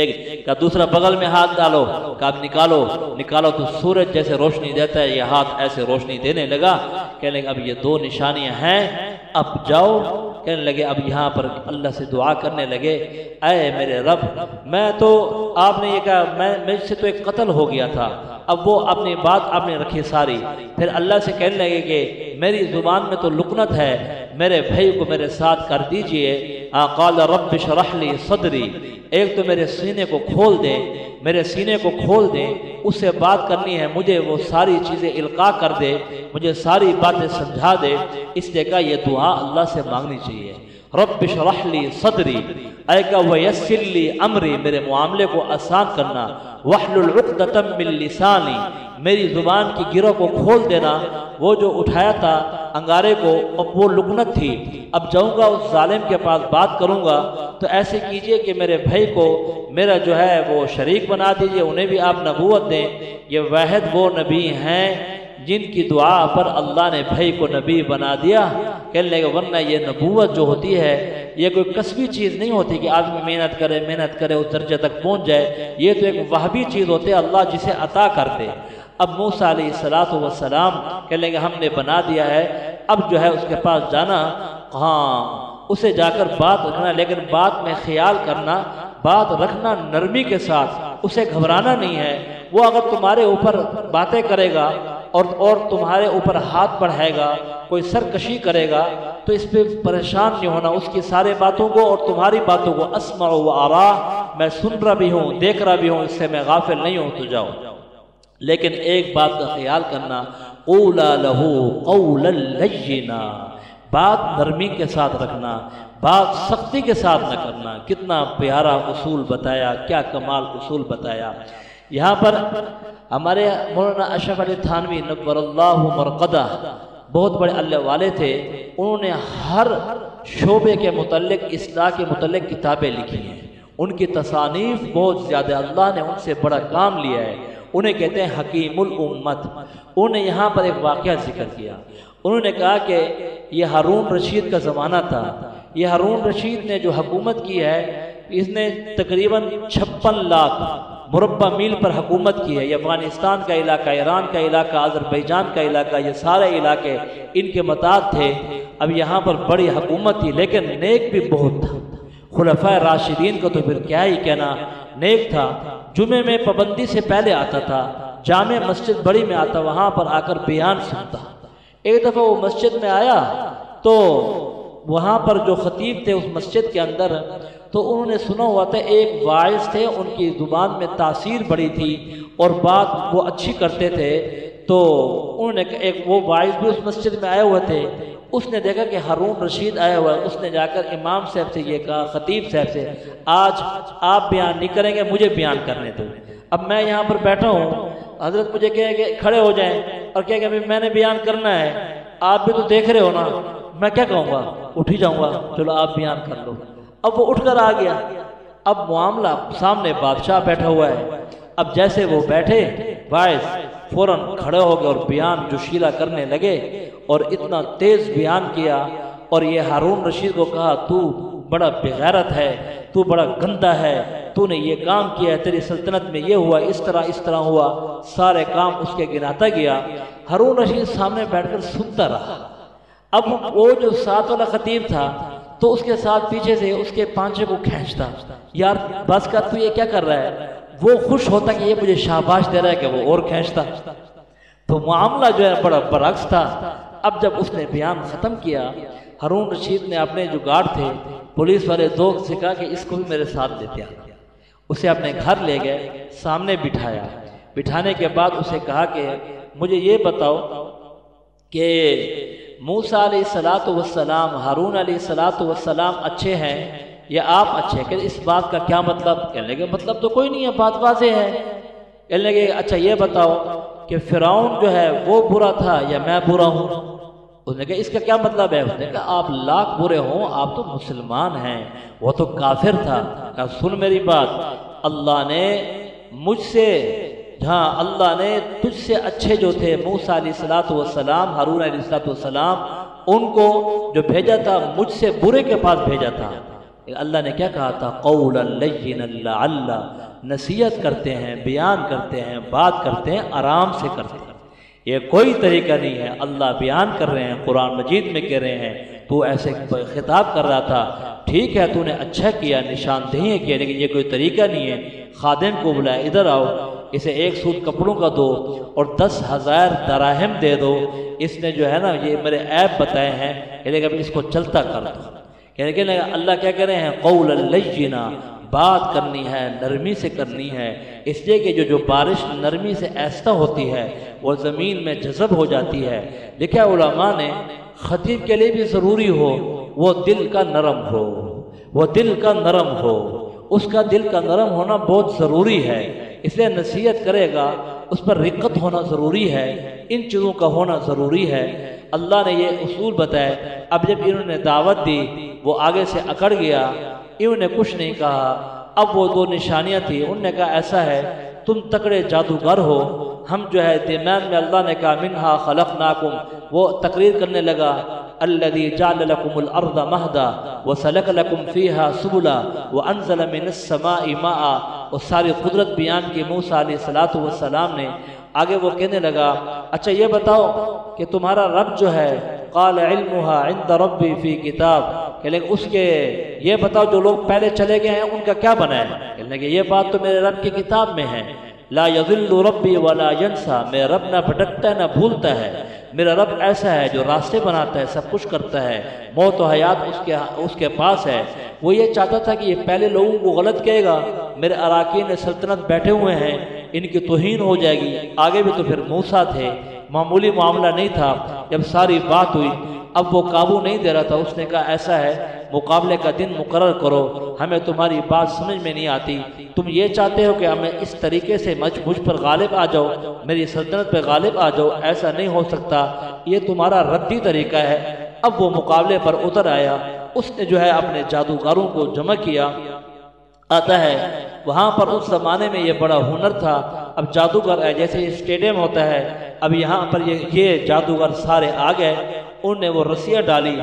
ایک کا دوسرا بغل میں ہاتھ ڈالو، کہا نکالو نکالو، تو سورج جیسے روشنی دیتا ہے یہ ہاتھ ایسے روشنی دینے لگا۔ کہنے لگے اب یہ دو نشانیاں ہیں، اب جاؤ۔ کہنے لگے اب یہاں پر اللہ سے دعا کرنے لگے، اے میرے رب، میں تو آپ نے یہ کہا مجھ سے تو ایک قتل ہو گیا تھا، اب وہ اپنی بات آپ نے رکھی ساری، پھر اللہ سے کہنے لگے کہ میری زبان میں تو لکنت ہے، میرے بھائی کو میرے ساتھ کر دیجئے۔ قال رب اشرح لی صدری، ایک تو میرے سینے کو کھول دے، میرے سینے کو کھول دے، اس سے بات کرنی ہے، مجھے وہ ساری چیزیں القاء کر دے، مجھے ساری باتیں سمجھا دے۔ اس لیے کہا یہ دعا اللہ سے مانگنی چاہیے، رب اشرح لی صدری، اے کہ ویسر لی امری، میرے معاملے کو آسان کرنا، واحلل عقدۃ من لسانی، میری زبان کی گرہ کو کھول دینا۔ وہ جو اٹھایا تھا انگارے کو، اب وہ لکنت تھی، اب جاؤں گا اس ظالم کے پاس بات کروں گا تو ایسے کیجئے کہ میرے بھائی کو میرا جو ہے وہ شریک بنا دیجئے، انہیں بھی آپ نبوت دیں۔ یہ واحد وہ نبی ہیں جن کی دعا پر اللہ نے بھائی کو نبی بنا دیا۔ کہنے لگے ورنہ یہ نبوت جو ہوتی ہے یہ کوئی کسبی چیز نہیں ہوتی کہ آدمی محنت کرے اس درجے تک پہنچ جائے، یہ تو ایک وہبی چیز ہوتی ہے، اللہ جسے عطا کر دے۔ اب موسیٰ علیہ السلام کہنے لگے ہم نے بنا دیا ہے، اب جو ہے اس کے پاس جانا، ہاں اسے جا کر بات رکھنا، لیکن بات میں خیال کرنا، بات رکھنا نرمی کے ساتھ، اسے گھبرانا نہیں ہے۔ وہ اگر تمہارے اوپر باتیں کرے گا اور تمہارے اوپر ہاتھ بڑھائے گا، کوئی سرکشی کرے گا تو اس پہ پریشان نہیں ہونا، اس کی سارے باتوں کو اور تمہاری باتوں کو اسمع و ارا، میں سن رہا بھی ہوں دیکھ رہا بھی ہوں، اس سے میں غافل نہیں ہوں، تو جاؤ۔ لیکن ایک بات کا خیال کرنا، قولا لہ قولا لینا، بات نرمی کے ساتھ رکھنا، بات سختی کے ساتھ نہ کرنا۔ کتنا پیارا اصول بتایا، کیا کمال اصول بتایا۔ یہاں پر ہمارے مولانا اشرف علی تھانوی نور اللہ مرقدہ بہت بڑے اللہ والے تھے، انہوں نے ہر شعبے کے متعلق، اصلاح کے متعلق کتابیں لکھی ہیں، ان کی تصانیف بہت زیادہ، اللہ نے ان سے بڑا کام لیا ہے، انہیں کہتے ہیں حکیم الامت۔ انہوں نے یہاں پر ایک واقعہ ذکر کیا، انہوں نے کہا کہ یہ ہارون رشید کا زمانہ تھا، یہ ہارون رشید نے جو حکومت کی ہے اس نے تقریباً 56 لاکھ مربع میل پر حکومت کی ہے۔ یہ افغانستان کا علاقہ، ایران کا علاقہ، آذربائیجان کا علاقہ، یہ سارے علاقے ان کے متحد تھے۔ اب یہاں پر بڑی حکومت تھی، لیکن نیک بھی بہت تھا۔ خلفائے راشدین کو تو پھر کیا ہی کہنا، نیک تھا۔ جمعے میں پابندی سے پہلے آتا تھا، جامع مسجد بڑی میں آتا، وہاں پر آ کر بیان سنتا۔ ایک دفعہ وہ مسجد میں آیا تو وہاں پر جو خطیب تھے اس مسجد کے اندر، تو انہوں نے سنا ہوا تھا ایک واعظ تھے، ان کی زبان میں تاثیر بڑی تھی اور بات وہ اچھی کرتے تھے، تو انہوں نے ایک وہ واعظ بھی اس مسجد میں آئے ہوئے تھے، اس نے دیکھا کہ ہارون رشید آیا ہوا ہے، اس نے جا کر امام صاحب سے یہ کہا، خطیب صاحب سے، آج آپ بیان نہیں کریں گے، مجھے بیان کرنے دو۔ اب میں یہاں پر بیٹھا ہوں، حضرت مجھے کہے کہ کھڑے ہو جائیں اور کہے کہ میں نے بیان کرنا ہے، آپ بھی تو دیکھ رہے ہو نا، میں کیا کہوں گا، اٹھ ہی جاؤں گا، چلو آپ بیان کر لو۔ اب وہ اٹھ کر آ گیا، اب معاملہ سامنے بادشاہ بیٹھا ہوا ہے، اب جیسے وہ بیٹھے واعظ فوراً کھڑے ہو گئے اور بیان جوشیلا کرنے لگے، اور اتنا تیز بیان کیا، اور یہ ہارون رشید کو کہا تو بڑا بغیرت ہے، تو بڑا گندا ہے، تو نے یہ کام کیا ہے، تیری سلطنت میں یہ ہوا، اس طرح ہوا، سارے کام اس کے گناتا گیا۔ ہارون رشید سامنے بیٹھ کر سنتا رہا۔ اب وہ جو ساتھ والا خطیب تھا تو اس کے ساتھ پیچھے سے اس کے پانچے کو کھینچتا، یار بس کر، تو یہ کیا کر رہا ہے؟ وہ خوش ہوتا کہ یہ مجھے شاباش دے رہا ہے، کہ وہ اور کھینچتا۔ تو معاملہ جو ہے بڑا برعکس تھا۔ اب جب اس نے بیان ختم کیا، ہارون رشید نے اپنے جو گارڈ تھے پولیس والے دو سے کہا کہ اس کو بھی میرے ساتھ لیتے آ، اسے اپنے گھر لے گئے، سامنے بٹھایا، بٹھانے کے بعد اسے کہا کہ مجھے یہ بتاؤ کہ موسیٰ علیہ السلام، ہارون علیہ السلام اچھے ہیں یا آپ اچھے ہیں؟ کہ اس بات کا کیا مطلب؟ کہنے لگے مطلب تو کوئی نہیں ہے، بات واضح ہے۔ کہنے لگے اچھا یہ بتاؤ کہ فرعون جو ہے وہ برا تھا یا میں برا ہوں؟ اس نے کہا اس کا کیا مطلب ہے؟ اس نے کہا آپ لاکھ برے ہوں، آپ تو مسلمان ہیں، وہ تو کافر تھا۔ کہا سن میری بات، اللہ نے مجھ سے، ہاں اللہ نے تجھ سے اچھے جو تھے موسیٰ علیہ السلام، ہارون علیہ السلام، ان کو جو بھیجا تھا مجھ سے برے کے پاس بھیجا تھا، اللہ نے کیا کہا تھا؟ قولا لینا لعلا، نصیحت کرتے ہیں، بیان کرتے ہیں، بات کرتے ہیں، آرام سے کرتے ہیں۔ یہ کوئی طریقہ نہیں ہے، اللہ بیان کر رہے ہیں، قرآن مجید میں کہہ رہے ہیں، تو ایسے خطاب کر رہا تھا، ٹھیک ہے تو نے اچھا کیا، نشاندہی کیا، لیکن یہ کوئی طریقہ نہیں ہے۔ خادم کو بلایا، ادھر آؤ، اسے 1 سوٹ کپڑوں کا دو اور 10,000 دراہم دے دو، اس نے جو ہے نا یہ میرے عیب بتائے ہیں، لیکن اس کو چلتا کر دو۔ لیکن اللہ کیا کہہ رہے ہیں؟ قولا لینا، بات کرنی ہے، نرمی سے کرنی ہے، اس لیے کہ جو بارش نرمی سے ایسا ہوتی ہے وہ زمین میں جذب ہو جاتی ہے۔ لکھا علماء نے خطیب کے لیے بھی ضروری ہو وہ دل کا نرم ہو، وہ دل کا نرم ہو، اس کا دل کا نرم ہونا بہت ضروری ہے۔ اس لیے نصیحت کرے گا اس پر رقت ہونا ضروری ہے، ان چیزوں کا ہونا ضروری ہے۔ اللہ نے یہ اصول بتائے۔ اب جب انہوں نے دعوت دی، وہ آگے سے اکڑ گیا، انہوں نے کچھ نہیں کہا۔ اب وہ 2 نشانیاں تھیں، انہوں نے کہا ایسا ہے تم تکڑے جادوگر ہو، ہم جو ہے درمیان میں اللہ نے کہا منہا خلقناکم، وہ تقریر کرنے لگا الذی جعل لکم الارض مہدا وسلک لکم فیہا سبلا وانزل من السماء ماء، اور ساری قدرت بیان کی موسیٰ علیہ السلام نے۔ آگے وہ کہنے لگا اچھا یہ بتاؤ کہ تمہارا رب جو ہے، قال علمها عند ربی فی کتاب، کہ لیکن اس کے یہ بتاؤ جو لوگ پہلے چلے گئے ہیں ان کا کیا بنا ہے؟ کہنے کہ یہ بات تو میرے رب کی کتاب میں ہے۔ لا یضل ربی ولا ینسا، میرا رب نہ بھٹکتا ہے نہ بھولتا ہے، میرا رب ایسا ہے جو راستے بناتا ہے، سب کچھ کرتا ہے، موت و حیات اس کے پاس ہے۔ وہ یہ چاہتا تھا کہ یہ پہلے لوگوں کو غلط کہے گا، میرے اراکین سلطنت بیٹھے ہوئے ہیں، ان کی توہین ہو جائے گی۔ آگے بھی تو پھر موسیٰ تھے، معمولی معاملہ نہیں تھا۔ جب ساری بات ہوئی اب وہ قابو نہیں دے رہا تھا، اس نے کہا ایسا ہے مقابلے کا دن مقرر کرو، ہمیں تمہاری بات سمجھ میں نہیں آتی، تم یہ چاہتے ہو کہ ہمیں اس طریقے سے مجھ پر غالب آ جاؤ، میری سلطنت پہ غالب آ جاؤ، ایسا نہیں ہو سکتا، یہ تمہارا ردی طریقہ ہے۔ اب وہ مقابلے پر اتر آیا، اس نے جو ہے اپنے جادوگروں کو جمع کیا۔ آتا ہے وہاں پر اس زمانے میں یہ بڑا ہنر تھا۔ اب جادوگر ہے، جیسے اسٹیڈیم ہوتا ہے، اب یہاں پر یہ جادوگر سارے آ گئے، انہوں نے وہ رسیاں ڈالی،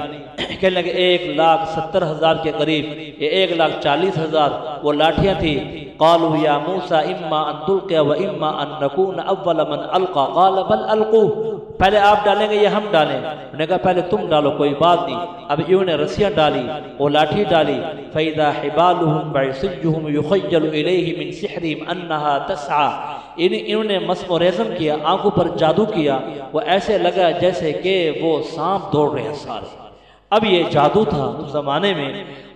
کہنے لگے 1,70,000 کے قریب، یہ 1,40,000 وہ لاٹھیاں تھی۔ قالوا یا موسیٰ اما ان تلقی و اما ان نکون اول من القا قال بل القوا، پہلے آپ ڈالیں گے یا ہم ڈالیں؟ انہوں نے کہا پہلے تم ڈالو، کوئی بات نہیں۔ اب انہوں نے رسیاں ڈالی، وہ لاٹھی ڈالی، فَإِذَا حِبَالُهُمْ وَعِصِيُّهُمْ يُخَيَّلُ إِلَيْهِ مِنْ سِحْرِهِمْ أَنَّهَا تَسْعَى، انہوں نے مسم و ریزم کیا، آنکھوں پر جادو کیا، وہ ایسے لگا جیسے کہ وہ سانپ دوڑ رہے ہیں سارے۔ اب یہ جادو تھا اس زمانے میں۔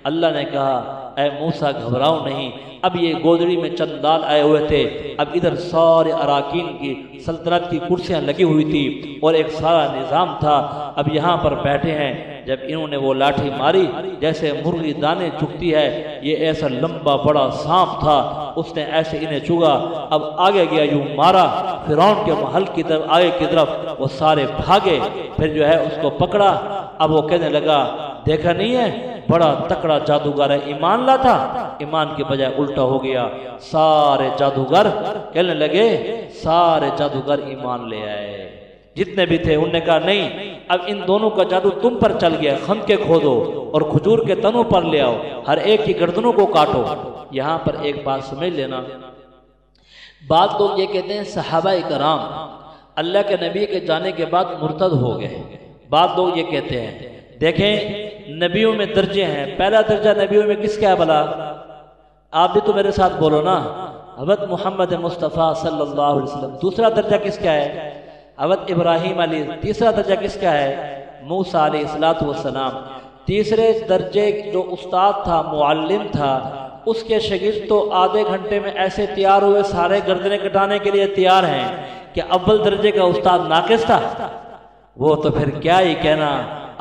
اللہ نے کہا اے موسیٰ گھبراؤ نہیں۔ اب یہ گودڑی میں چند دال آئے ہوئے تھے، اب ادھر سارے اراکین کی سلطنت کی کرسیاں لگی ہوئی تھی اور ایک سارا نظام تھا، اب یہاں پر بیٹھے ہیں۔ جب انہوں نے وہ لاٹھی ماری جیسے مرغی دانے چگتی ہے، یہ ایسا لمبا بڑا سانپ تھا، اس نے ایسے انہیں چگا۔ اب آگے گیا یوں مارا فرعون کے محل کی طرف، آگے کی طرف، وہ سارے بھاگے، پھر جو ہے اس کو پکڑا۔ اب وہ کہنے لگا دیکھا نہیں ہے بڑا تکڑا جادوگر ہے، ایمان لاتا، ایمان کے بجائے الٹا ہو گیا۔ سارے جادوگر کہنے لگے، سارے جادوگر ایمان لے آئے جتنے بھی تھے۔ انہوں نے کہا نہیں، اب ان دونوں کا جادو تم پر چل گیا، خندقیں کھودو اور کھجور کے تنوں پر لے آؤ، ہر ایک کی گردنوں کو کاٹو۔ یہاں پر ایک بات سمجھ لینا، بعض لوگ یہ کہتے ہیں صحابہ کرام اللہ کے نبی کے جانے کے بعد مرتد ہو گئے، بعض لوگ یہ کہتے ہیں۔ دیکھیں نبیوں میں درجے ہیں، پہلا درجہ نبیوں میں کس کا ہے بھلا؟ آپ بھی تو میرے ساتھ بولو نا، حضرت محمد مصطفیٰ صلی اللہ علیہ وسلم۔ دوسرا درجہ کس کا ہے؟ حضرت ابراہیم علیہ۔ تیسرا درجہ کس کا ہے؟ موسیٰ علیہ السلام۔ تیسرے درجے جو استاد تھا، معلم تھا، اس کے شاگرد تو آدھے گھنٹے میں ایسے تیار ہوئے، سارے گردنیں کٹانے کے لیے تیار ہیں کہ اول درجے کا استاد ناقص تھا، وہ تو پھر کیا ہی کہنا۔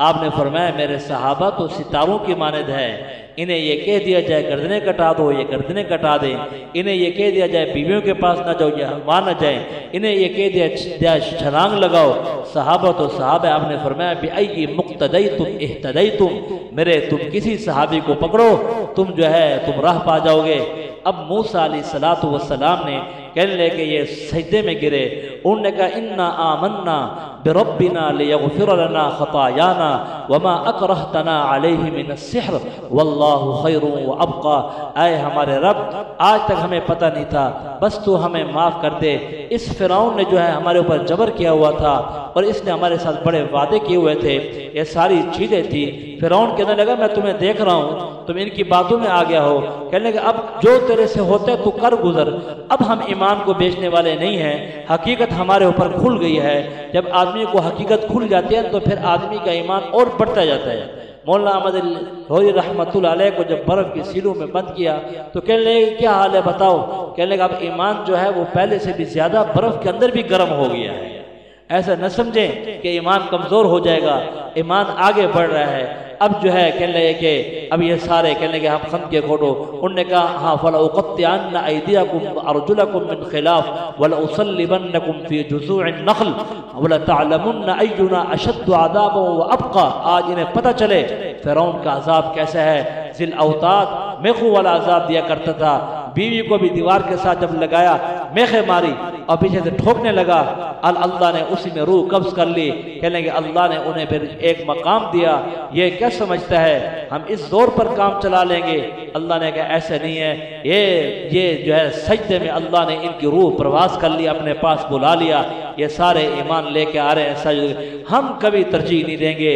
آپ نے فرمایا میرے صحابہ تو ستاروں کی مانند ہے، انہیں یہ کہہ دیا جائے گردنیں کٹا دو، یہ گردنیں کٹا دیں، انہیں یہ کہہ دیا جائے بیویوں کے پاس نہ جاؤ، یہ وہاں نہ جائیں، انہیں یہ کہہ دیا جائے چھلانگ لگاؤ، صحابہ تو صحابہ۔ آپ نے فرمایا بِأَيِّ مُقْتَدَيْتُمْ اِهْتَدَيْتُمْ، میرے تم کسی صحابی کو پکڑو، تم جو ہے تم راہ پا جاؤ گے۔ اب موسیٰ علیہ السلام نے کہنے لگے کہ یہ سجدے میں گرے، انہوں نے کہا انا آمنا بربنا لیغفر لنا خطایانا وما اکرہتنا علیہ من السحر واللہ خیر وابقا۔ اے ہمارے رب، آج تک ہمیں پتہ نہیں تھا، بس تو ہمیں معاف کر دے۔ اس فرعون نے جو ہے ہمارے اوپر جبر کیا ہوا تھا اور اس نے ہمارے ساتھ بڑے وعدے کیے ہوئے تھے، یہ ساری چیزیں تھی۔ فرعون کہنے لگا میں تمہیں دیکھ رہا ہوں، تم ان کی باتوں میں آ گیا ہو، کہنے لگا اب جو تیرے سے ہوتا ہے تو کر گزر، اب ہم ایمان کو بیچنے والے نہیں ہیں، حقیقت ہمارے اوپر کھل گئی ہے۔ جب آدمی کو حقیقت کھل جاتی ہے تو پھر آدمی کا ایمان اور بڑھتا جاتا ہے۔ مولانا احمد لاہوری رحمۃ اللہ علیہ کو جب برف کی سیلوں میں بند کیا تو کہنے لگے کیا حال ہے بتاؤ، کہنے لگا اب ایمان جو ہے وہ پہلے سے بھی زیادہ برف کے اندر بھی گرم ہو گیا ہے۔ ایسا نہ سمجھیں کہ ایمان کمزور ہو جائے گا، ایمان آگے بڑھ رہا ہے۔ اب جو ہے کہنے لگے کہ اب یہ سارے کہنے لگے ہم خم کے کھوٹو، انہوں نے کہا ہاں فَلَأُقَطِّعَنَّ أَيْدِيَكُمْ وَأَرْجُلَكُمْ مِنْ خِلَافٍ وَلَأُصَلِّبَنَّكُمْ فِي جُذُوعِ النَّخْلِ وَلَتَعْلَمُنَّ أَيُّنَا أَشَدُّ عَذَابًا وَأَبْقَىٰ۔ آج انہیں پتہ چلے فرعون کا عذاب کیسا ہے۔ ذی الاوتاد میخوں والا عذاب دیا کرتا تھا، بیوی کو بھی دیوار کے ساتھ جب لگایا میخیں ماری اور پیچھے سے ٹھوکنے لگا، اللہ نے اسی میں روح قبض کر لی۔ کہنے کہ اللہ نے انہیں پھر ایک مقام دیا، یہ کیا سمجھتا ہے ہم اس زور پر کام چلا لیں گے؟ اللہ نے کہا ایسے نہیں ہے، یہ جو ہے سجدے میں اللہ نے ان کی روح پرواز کر لی، اپنے پاس بلا لیا، یہ سارے ایمان لے کے آ رہے ہیں سجدے۔ ہم کبھی ترجیح نہیں دیں گے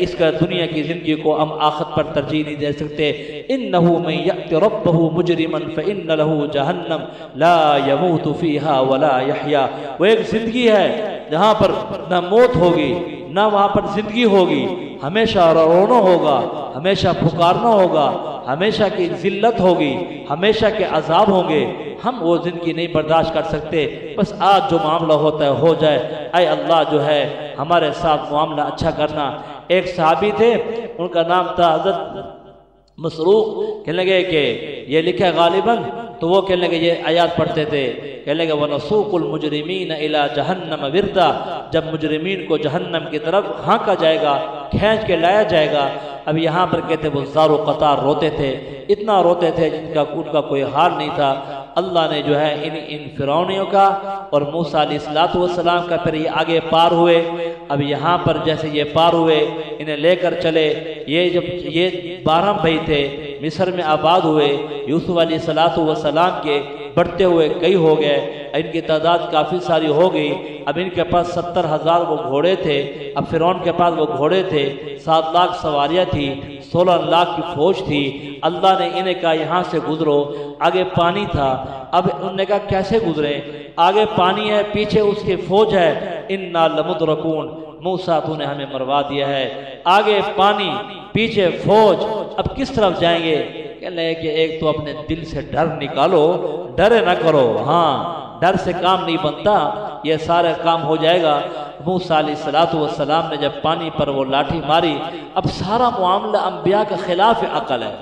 اس کا دنیا کی زندگی کو، ہم آخرت پر ترجیح نہیں دے سکتے۔ انہ من یأت ربہ مجرما فإن لہ جہنم لا یموت فیہا ولا یحیا۔ وہ ایک زندگی ہے جہاں پر نہ موت ہوگی نہ وہاں پر زندگی ہوگی، ہمیشہ رونا ہوگا، ہمیشہ پکارنا ہوگا، ہمیشہ کی ذلت ہوگی، ہمیشہ کے عذاب ہوں گے۔ ہم وہ زندگی نہیں برداشت کر سکتے، بس آج جو معاملہ ہوتا ہے ہو جائے۔ اے اللہ جو ہے ہمارے ساتھ معاملہ اچھا کرنا۔ ایک صحابی تھے، ان کا نام تھا حضرت مسروق، کہنے لگے کہ یہ لکھا ہے غالباً، تو وہ کہنے لگے یہ آیات پڑھتے تھے، کہنے لگے وَنَسُوقُ الْمُجْرِمِينَ إِلَى جَهَنَّمَ وِرْدًا، جب مجرمین کو جہنم کی طرف ہانکا جائے گا، کھینچ کے لایا جائے گا۔ اب یہاں پر کہتے وہ زار و قطار روتے تھے، اتنا روتے تھے جن کا کوئی حال نہیں تھا۔ اللہ نے جو ہے ان فرعونیوں کا اور موسیٰ علیہ السلام کا پھر یہ آگے پار ہوئے۔ اب یہاں پر جیسے یہ پار ہوئے، انہیں لے کر چلے۔ یہ جب یہ 12 بھائی تھے، مصر میں آباد ہوئے، یوسف علیہ السلام کے بڑھتے ہوئے کئی ہو گئے، ان کی تعداد کافی ساری ہو گئی۔ اب ان کے پاس 70,000 وہ گھوڑے تھے، اب فرعون کے پاس وہ گھوڑے تھے، 7 لاکھ سواریاں تھی، 16 لاکھ کی فوج تھی۔ اللہ نے انہیں کہا یہاں سے گزرو، آگے پانی تھا۔ اب انہوں نے کہا کیسے گزرے؟ آگے پانی ہے، پیچھے اس کی فوج ہے۔ اِنَّا لَمُدْرَكُونَ، موسیٰ تو نے ہمیں مروا دیا ہے، آگے پانی پیچھے فوج، اب کس طرف جائیں گے؟ کہنے لگے کہ ایک تو اپنے دل سے ڈر نکالو، ڈرے نہ کرو، ہاں ڈر سے کام نہیں بنتا، یہ سارا کام ہو جائے گا۔ موسیٰ علیہ السلام نے جب پانی پر وہ لاٹھی ماری، اب سارا معاملہ انبیاء کے خلاف عقل ہے۔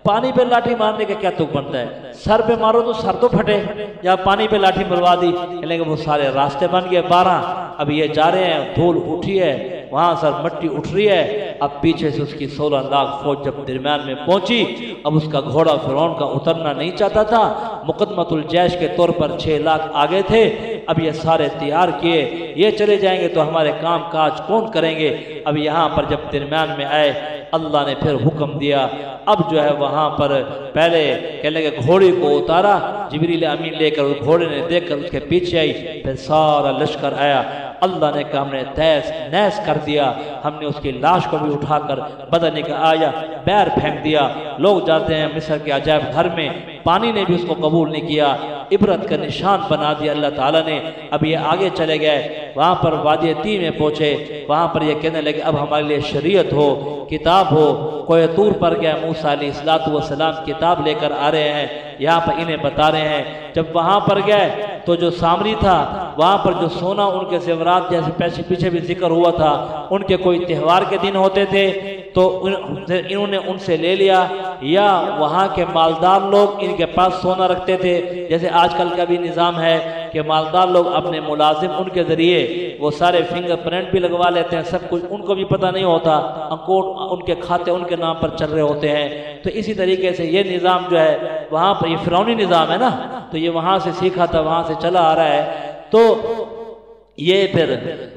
پانی پہ لاٹھی مارنے کا کیا تک بنتا ہے؟ سر پہ مارو تو سر تو پھٹے، یا پانی پہ لاٹھی مروا دی، لیکن وہ سارے راستے بن گئے 12۔ اب یہ جا رہے ہیں، دھول اٹھی ہے، وہاں سر مٹی اٹھ رہی ہے۔ اب پیچھے سے اس کی 16 لاکھ فوج جب درمیان میں پہنچی، اب اس کا گھوڑا فرعون کا اترنا نہیں چاہتا تھا، مقدمۃ الجیش کے طور پر 6 لاکھ آگے تھے۔ اب یہ سارے تیار کیے، یہ چلے جائیں گے تو ہمارے کام کاج کون کریں گے؟ اب یہاں پر جب درمیان میں آئے، اللہ نے پھر حکم دیا، اب جو ہے وہاں پر پہلے کہنے لگے گھوڑے کو اتارا، جبریل امین لے کر گھوڑے نے دیکھ کر اس کے پیچھے آئی، پھر سارا لشکر آیا۔ اللہ نے کہا ہم نے نیس کر دیا، ہم نے اس کی لاش کو بھی اٹھا کر بدن کا آیا بیر پھینک دیا۔ لوگ جاتے ہیں مصر کے عجائب گھر میں، پانی نے بھی اس کو قبول نہیں کیا، عبرت کا نشان بنا دیا اللہ تعالیٰ نے۔ اب یہ آگے چلے گئے، وہاں پر وادی تی میں پہنچے، وہاں پر یہ کہنے لگے اب ہمارے لیے شریعت ہو، کتاب ہو۔ کوہ طور پر گئے، موسیٰ علیہ السلام کتاب لے کر آ رہے ہیں، یہاں پر انہیں بتا رہے ہیں۔ جب وہاں پر گئے تو جو سامری تھا، وہاں پر جو سونا ان کے زیورات جیسے پیچھے بھی ذکر ہوا تھا، ان کے کوئی تہوار کے دن ہوتے تھے تو انہوں نے ان سے لے لیا، یا وہاں کے مالدار لوگ ان کے پاس سونا رکھتے تھے، جیسے آج کل کا بھی نظام ہے کہ مالدار لوگ اپنے ملازم ان کے ذریعے وہ سارے فنگر پرنٹ بھی لگوا لیتے ہیں، سب کچھ ان کو بھی پتہ نہیں ہوتا، اکاؤنٹ ان کے کھاتے ان کے نام پر چل رہے ہوتے ہیں۔ تو اسی طریقے سے یہ نظام جو ہے وہاں پر، یہ فرعونی نظام ہے نا، تو یہ وہاں سے سیکھا تھا، وہاں سے چلا آ رہا ہے۔ تو یہ پھر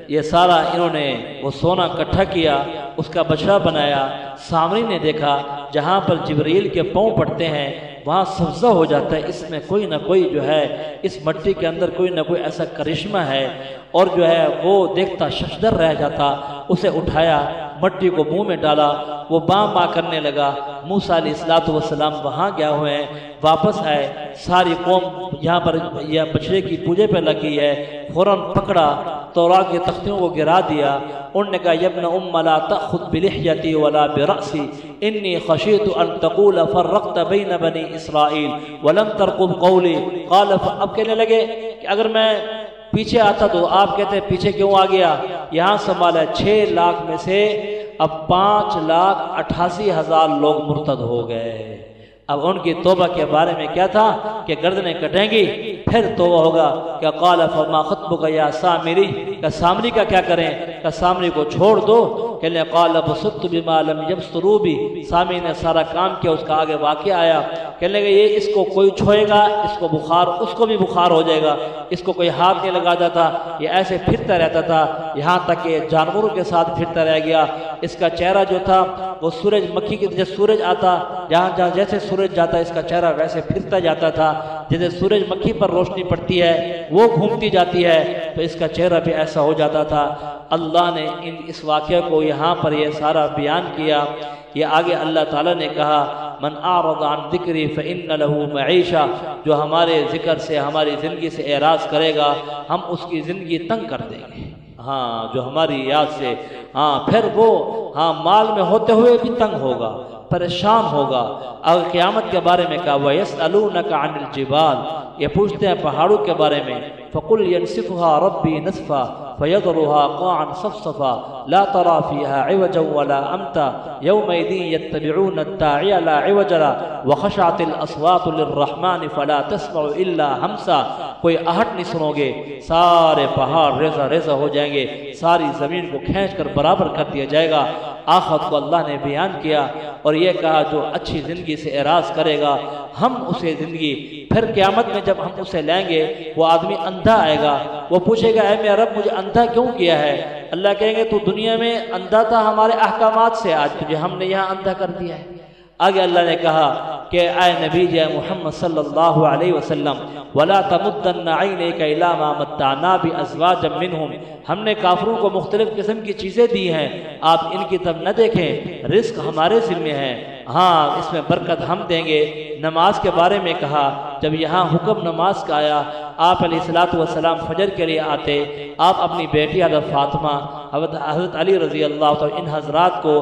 یہ سارا انہوں نے وہ سونا اکٹھا کیا، اس کا بچڑا بنایا۔ سامری نے دیکھا جہاں پر جبریل کے پاؤں پڑتے ہیں وہاں سبزہ ہو جاتا ہے، اس میں کوئی نہ کوئی جو ہے، اس مٹی کے اندر کوئی نہ کوئی ایسا کرشمہ ہے، اور جو ہے وہ دیکھتا ششدر رہ جاتا۔ اسے اٹھایا، مٹی کو منہ میں ڈالا، وہ باں باں کرنے لگا۔ موسیٰ علیہ السلام وہاں گیا ہوئے ہیں، واپس آئے، ساری قوم یہاں پر یہ بچڑے کی پوجے پہ لگی ہے، فوراً پکڑا، توراۃ کے تختیوں کو گرا دیا۔ انہوں نے کہا یا ابن ام لا تأخذ بلحیتی ولا برأسی انی خشیت ان تقول فرقت بین بنی اسرائیل ولم ترقب قولی قال۔ اب کہنے لگے کہ اگر میں پیچھے آتا تو آپ کہتے ہیں پیچھے کیوں آ گیا؟ یہاں سنبھالا 6 لاکھ میں سے اب 5,88,000 لوگ مرتد ہو گئے۔ اب ان کی توبہ کے بارے میں کیا تھا کہ گردنیں کٹیں گی پھر توبہ ہوگا۔ کہ قال فما خطبک یا سامری، کہ سامری کا کیا کریں؟ کہ سامری کو چھوڑ دو۔ کہنے قال بسطت بما لم یبصروا بی، سامری نے سارا کام کیا، اس کا آگے واقعہ آیا۔ کہنے لگے یہ اس کو کوئی چھوئے گا اس کو بخار، اس کو بھی بخار ہو جائے گا، اس کو کوئی ہاتھ نہیں لگاتا تھا، یہ ایسے پھرتا رہتا تھا، یہاں تک کہ جانوروں کے ساتھ پھرتا رہ گیا۔ اس کا چہرہ جو تھا وہ سورج مکھی کی جیسے سورج آتا، جہاں جہاں جیسے سورج جاتا اس کا چہرہ ویسے پھرتا جاتا تھا، جیسے سورج مکھی پر روشنی پڑتی ہے وہ گھومتی جاتی ہے، تو اس کا چہرہ بھی ایسا ہو جاتا تھا۔ اللہ نے اس واقعہ کو یہاں پر یہ سارا بیان کیا۔ یہ آگے اللہ تعالیٰ نے کہا من اعرض عن ذکری فإن له معیشہ، جو ہمارے ذکر سے ہماری زندگی سے اعراض کرے گا ہم اس کی زندگی تنگ کر دیں گے۔ ہاں جو ہماری یاد سے، ہاں پھر وہ مال میں ہوتے ہوئے بھی تنگ ہوگا، پریشان ہوگا۔ اگر قیامت کے بارے میں کہا وَيَسْأَلُونَكَ عَنِ الْجِبَالِ، یہ پوچھتے ہیں پہاڑوں کے بارے میں، فَقُلْ يَنْسِفُهَا رَبِّي نَسْفًا فَيَذَرُهَا قَاعًا صَفْصَفًا لَا تَرَى فِيهَا عِوَجًا وَلَا أَمْتًا يَوْمَئِذٍ يَتَّبِعُونَ الدَّاعِيَ لَا عِوَجَ لَهُ وَخَشَعَتِ الْأَصْوَاتُ لِلرَّحْمَنِ فَلَا تَسْمَعُ إِلَّا هَمْسًا، کوئی آہٹ نہیں سنو گے، سارے پہاڑ ریزہ ریزہ ہو جائیں گے، ساری زمین کو کھینچ کر برابر کر دیا جائے گا۔ آخرت کو اللہ نے بیان کیا اور یہ کہا جو اچھی زندگی سے اعراض کرے گا ہم اسے زندگی، پھر قیامت میں جب ہم اسے لیں گے وہ آدمی اندھا آئے گا، وہ پوچھے گا اے میرا رب مجھے اندھا کیوں کیا ہے؟ اللہ کہیں گے تو دنیا میں اندھا تھا ہمارے احکامات سے، آج تجھے ہم نے یہاں اندھا کر دیا ہے۔ آگے اللہ نے کہا کہ اے نبی اے محمد صلی اللہ علیہ وسلم وَلَا تَمُدَّنَّ عَيْنَيْكَ إِلَىٰ مَا مَتَّعْنَا بِأَزْوَاجٍ مِّنْهُمْ، ہم نے کافروں کو مختلف قسم کی چیزیں دی ہیں، آپ ان کی طرف نہ دیکھیں، رزق ہمارے ذمہ ہے، ہاں اس میں برکت ہم دیں گے۔ نماز کے بارے میں کہا، جب یہاں حکم نماز کا آیا آپ علیہ السلام فجر کے لیے آتے، آپ اپنی بیٹی حضرت فاطمہ، حضرت علی رضی اللہ عنہ، ان حضرات کو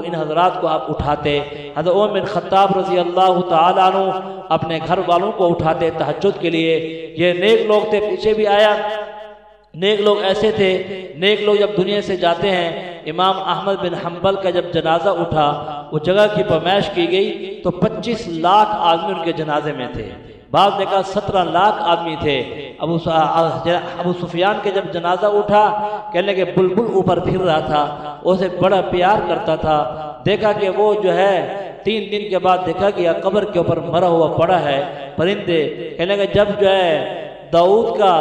ان حضرات کو آپ اٹھاتے، حضرت عمر بن خطاب رضی اللہ تعالیٰ عنہ اپنے گھر والوں کو اٹھاتے تہجد کے لیے۔ یہ نیک لوگ تھے، پیچھے بھی آیا نیک لوگ ایسے تھے، نیک لوگ جب دنیا سے جاتے ہیں، امام احمد بن حنبل کا جب جنازہ اٹھا وہ جگہ کی پیمائش کی گئی تو 25 لاکھ آدمی ان کے جنازے میں تھے، بعض نے کہا 17 لاکھ آدمی تھے۔ ابو سفیان کے جب جنازہ اٹھا کہنے لگے بلبل اوپر پھر رہا تھا، اسے بڑا پیار کرتا تھا، دیکھا کہ وہ جو ہے 3 دن کے بعد دیکھا گیا قبر کے اوپر مرا ہوا پڑا ہے پرندے، کہنے لگے جب جو ہے داؤد کا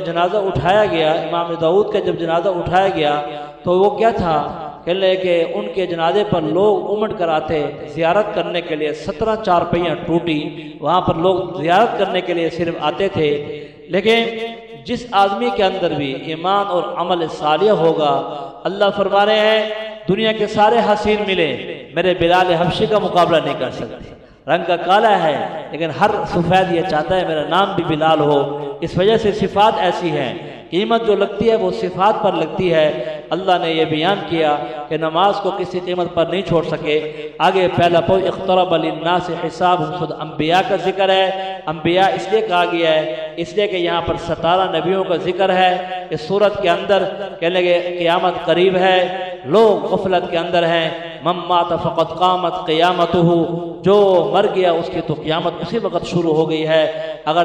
جنازہ اٹھایا گیا، امام داؤد کا جب جنازہ اٹھایا گیا تو وہ کیا تھا، کہنے لگے کہ ان کے جنازے پر لوگ امٹ کر آتے زیارت کرنے کے لیے، 17 چارپائیاں ٹوٹی، وہاں پر لوگ زیارت کرنے کے لیے صرف آتے تھے۔ لیکن جس آدمی کے اندر بھی ایمان اور عمل صالح ہوگا، اللہ فرما رہے ہیں دنیا کے سارے حسین ملے میرے بلال حبشی کا مقابلہ نہیں کر سکتے، رنگ کا کالا ہے لیکن ہر سفید یہ چاہتا ہے میرا نام بھی بلال ہو، اس وجہ سے صفات ایسی ہیں، قیمت جو لگتی ہے وہ صفات پر لگتی ہے۔ اللہ نے یہ بیان کیا کہ نماز کو کسی قیمت پر نہیں چھوڑ سکے۔ آگے پہلا اقترب للناس حسابهم، خود انبیاء کا ذکر ہے، انبیاء اس لیے کہا گیا ہے اس لیے کہ یہاں پر 17 نبیوں کا ذکر ہے اس صورت کے اندر، کہنے لگے قیامت قریب ہے، لوگ غفلت کے اندر ہیں، من مات فقد قامت قیامتہ، جو مر گیا اس کی تو قیامت اسی وقت شروع ہو گئی ہے۔ اگر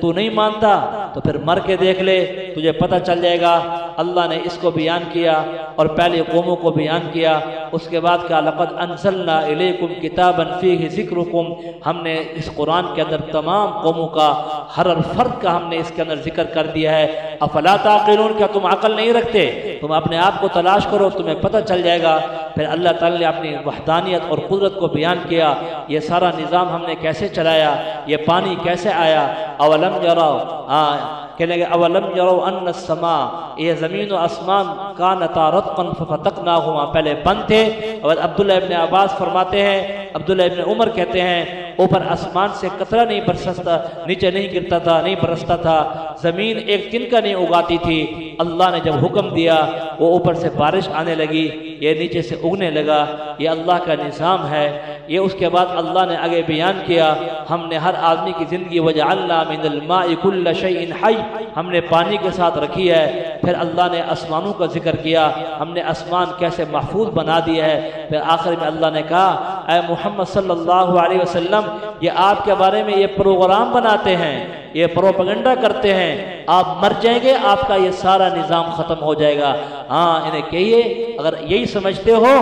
تو نہیں مانتا تو پھر مر کے دیکھ لے، تجھے پتہ چل جائے گا۔ اللہ نے اس کو بیان کیا اور پہلے قوموں کو بیان کیا، اس کے بعد کہا لقد انزلنا الیکم کتابا فیہ ذکرکم، ہم نے اس قرآن کے اندر تمام قوموں کا، ہر فرد کا ہم نے اس کے اندر ذکر کر دیا ہے۔ افلا تعقلون، کیا تم عقل نہیں رکھتے؟ تم اپنے آپ کو تلاش کرو، تمہیں پتہ چل جائے گا۔ پھر اللہ تعالیٰ نے اپنی وحدانیت اور قدرت کو بیان کیا، یہ سارا نظام ہم نے کیسے چلایا، یہ پانی کیسے آیا۔ اولم یروا، کہنے لگے اولم یروا ان السماء، یہ زمین و آسمان کانتا رتقا ففتقناہما، پہلے بند تھے۔ اور عبداللہ ابن عباس فرماتے ہیں، عبداللہ ابن عمر کہتے ہیں، اوپر آسمان سے قطرہ نہیں برستا، نیچے نہیں گرتا تھا، نہیں برستا تھا، زمین ایک تنکا نہیں اگاتی تھی۔ اللہ نے جب حکم دیا وہ اوپر سے بارش آنے لگی، یہ نیچے سے اگنے لگا، یہ اللہ کا نظام ہے۔ یہ اس کے بعد اللہ نے آگے بیان کیا، ہم نے ہر آدمی کی زندگی وجعلنا من الماء کل شیء حی، ہم نے پانی کے ساتھ رکھی ہے۔ پھر اللہ نے آسمانوں کا ذکر کیا، ہم نے آسمان کیسے محفوظ بنا دیا ہے۔ پھر آخر میں اللہ نے کہا اے محمد صلی اللہ علیہ وسلم، یہ آپ کے بارے میں یہ پروگرام بناتے ہیں، یہ پروپیگنڈا کرتے ہیں، آپ مر جائیں گے، آپ کا یہ سارا نظام ختم ہو جائے گا۔ ہاں انہیں کہیے اگر یہی سمجھتے ہو،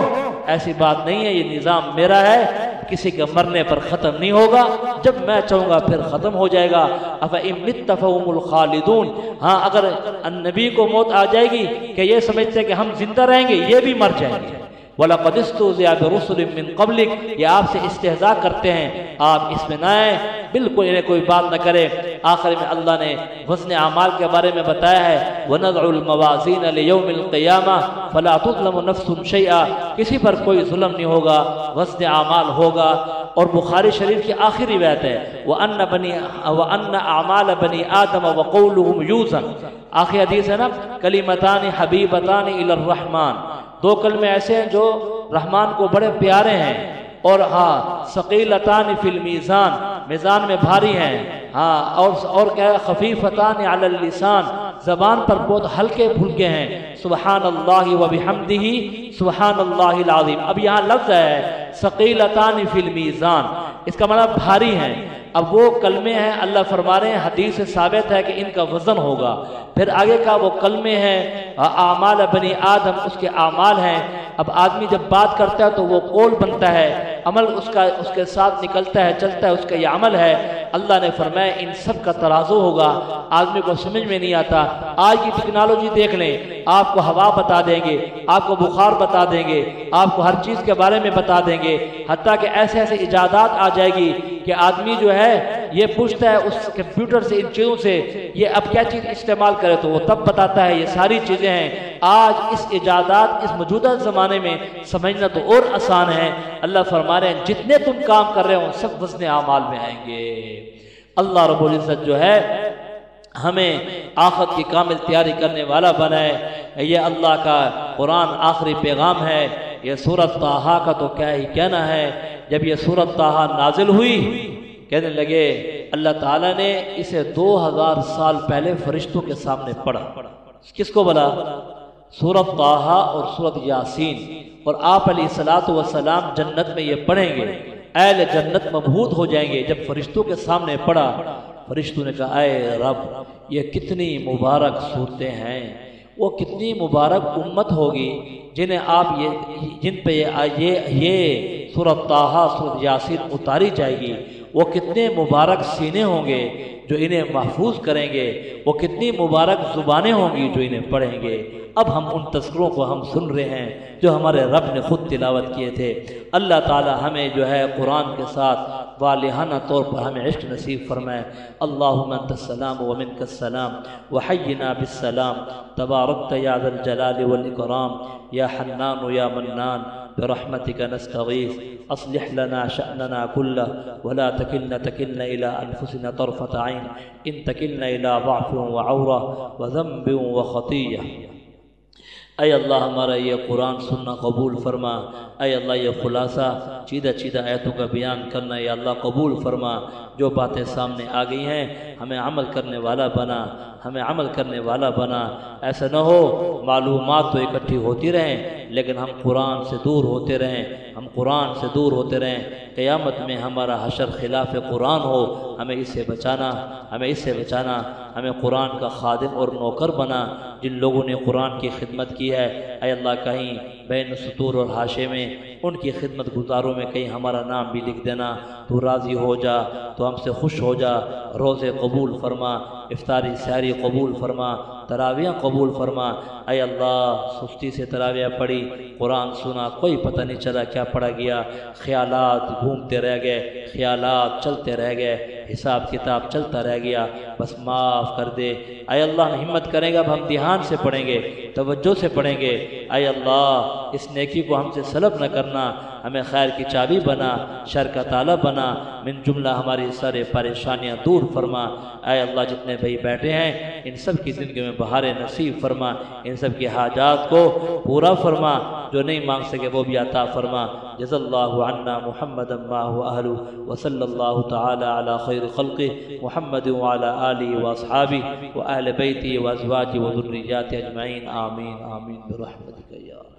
ایسی بات نہیں ہے، یہ نظام میرا ہے، کسی کے مرنے پر ختم نہیں ہوگا، جب میں چاہوں گا پھر ختم ہو جائے گا۔ أَفَإِن مِتَّ فَهُمُ الْخَالِدُونَ، ہاں اگر نبی کو موت آ جائے گی کہ یہ سمجھتے ہیں کہ ہم زندہ رہیں گے، یہ بھی مر جائیں گے۔ وَلَقَدِ اسْتُهْزِئَ بِرُسُلٍ مِّن قَبْلِكَ، یہ آپ سے استہزاء کرتے ہیں، آپ اس میں نہ آئیں، بالکل انہیں کوئی بات نہ کرے۔ آخر میں اللہ نے وزن اعمال کے بارے میں بتایا ہے، وَنَضْعُ الْمَوَازِينَ لِيَوْمِ الْقِيَامَةِ فَلَا تُظْلَمُ نَفْسٌ شَيْئًا، کسی پر کوئی ظلم نہیں ہوگا، وزن اعمال ہوگا۔ اور بخاری شریف کی آخری روایت ہے وَأَنَّ أَعْمَالَ بَنِي آدَمَ وَقَوْلُهُمْ يُوزَنُ، آخری حدیث ہے نا، کلمتان حبیبتان الی الرحمن، دو کلمے ایسے ہیں جو رحمان کو بڑے پیارے ہیں، اور ہاں ثقیلتان فی المیزان، میزان میں بھاری ہیں، ہاں اور کیا ہے، خفیفتان علی اللسان، زبان پر بہت ہلکے پھلکے ہیں، سبحان اللہ وبحمدہ سبحان اللہ العظیم۔ اب یہاں لفظ ہے ثقیلتان فی المیزان، اس کا مطلب بھاری ہیں۔ اب وہ کلمے ہیں، اللہ فرما رہے ہیں حدیث سے ثابت ہے کہ ان کا وزن ہوگا۔ پھر آگے کا وہ کلمے ہیں اعمال بنی آدم، اس کے اعمال ہیں۔ اب آدمی جب بات کرتا ہے تو وہ قول بنتا ہے، عمل اس کے ساتھ نکلتا ہے، چلتا ہے، اس کا یہ عمل ہے۔ اللہ نے فرمایا ان سب کا ترازو ہوگا، آدمی کو سمجھ میں نہیں آتا۔ آج کی ٹیکنالوجی دیکھ لیں، آپ کو ہوا بتا دیں گے، آپ کو بخار بتا دیں گے، آپ کو ہر چیز کے بارے میں بتا دیں گے، حتیٰ کہ ایسے ایسے ایجادات آ جائے گی کہ آدمی جو ہے یہ پوچھتا ہے اس کمپیوٹر سے، ان چیزوں سے یہ اب کیا چیز استعمال کرے تو وہ تب بتاتا ہے۔ یہ ساری چیزیں ہیں آج اس ایجادات، اس موجودہ زمانے میں سمجھنا تو اور آسان ہے۔ اللہ فرما رہے ہیں جتنے تم کام کر رہے ہو سب وزن اعمال میں آئیں گے۔ اللہ رب العزت جو ہے ہمیں آخرت کی کامل تیاری کرنے والا بنائے۔ یہ اللہ کا قرآن آخری پیغام ہے۔ یہ سورۃ طٰہٰ کا تو کیا ہی کہنا ہے۔ جب یہ سورۃ طٰہٰ نازل ہوئی، کہنے لگے اللہ تعالیٰ نے اسے 2000 سال پہلے فرشتوں کے سامنے پڑھا۔ کس کو بولا؟ سورۃ طٰہٰ اور سورۃ یاسین۔ اور آپ علیہ الصلوۃ والسلام جنت میں یہ پڑھیں گے، اہل جنت مبہوت ہو جائیں گے۔ جب فرشتوں کے سامنے پڑھا، فرشتوں نے کہا اے رب، یہ کتنی مبارک صورتیں ہیں، وہ کتنی مبارک امت ہوگی جنہیں آپ جن پہ یہ سورۃ طٰہٰ سورۃ یاسین اتاری جائے گی۔ وہ کتنے مبارک سینے ہوں گے جو انہیں محفوظ کریں گے، وہ کتنی مبارک زبانیں ہوں گی جو انہیں پڑھیں گے۔ اب ہم ان تذکروں کو ہم سن رہے ہیں جو ہمارے رب نے خود تلاوت کیے تھے۔ اللہ تعالی ہمیں جو ہے قرآن کے ساتھ والہانہ طور پر ہمیں عشق نصیب فرمائے۔ اللہم انت السلام و منک السلام وحینا بالسلام، تبارکت یا ذا الجلال والاکرام، یا حنان یا منان، برحمتک نستغیث، اصلح لنا شأننا كله ولا تكلنا إلى أنفسنا طرفة عين، إن تكلنا إلى ضعف وعورة وذنب وخطيئة۔ اے اللہ ہمارا یہ قرآن سننا قبول فرما، اے اللہ یہ خلاصہ چیدہ چیدہ آیتوں کا بیان کرنا یا اللہ قبول فرما۔ جو باتیں سامنے آ گئی ہیں ہمیں عمل کرنے والا بنا، ہمیں عمل کرنے والا بنا۔ ایسا نہ ہو معلومات تو اکٹھی ہوتی رہیں لیکن ہم قرآن سے دور ہوتے رہیں، ہم قرآن سے دور ہوتے رہیں، قیامت میں ہمارا حشر خلاف قرآن ہو۔ ہمیں اس سے بچانا، ہمیں اس سے بچانا، ہمیں قرآن کا خادم اور نوکر بنا۔ جن لوگوں نے قرآن کی خدمت کی ہے اے اللہ کہیں بین سطور اور حاشے میں ان کی خدمت گزاروں میں کہیں ہمارا نام بھی لکھ دینا۔ تو راضی ہو جا، تو ہم سے خوش ہو جا، روزے قبول فرما، افطاری سحری قبول فرما، تراویح قبول فرما۔ اے اللہ سستی سے تراویح پڑھی، قرآن سنا، کوئی پتہ نہیں چلا کیا پڑھا گیا، خیالات گھومتے رہ گئے، خیالات چلتے رہ گئے، حساب کتاب چلتا رہ گیا، بس معاف کر دے۔ اے اللہ ہم ہمت کریں گے، اب ہم دھیان سے پڑھیں گے، توجہ سے پڑھیں گے۔ اے اللہ اس نیکی کو ہم سے سلب نہ کرنا، ہمیں خیر کی چابی بنا، شر کا تالا بنا، من جملہ ہماری سارے پریشانیاں دور فرما۔ اے اللہ جتنے بھائی بیٹھے ہیں ان سب کی زندگی میں بہار نصیب فرما، ان سب کی حاجات کو پورا فرما، جو نہیں مانگ سکے وہ بھی عطا فرما۔ جزا اللہ عنا محمد ما هو اہلہ وصلی اللہ تعالی علی خیر خلقہ محمد وعلی آلہ واصحابہ واہل بیتہ وازواجہ وذریاتہ اجمعین، آمین آمین برحمتک یا رب۔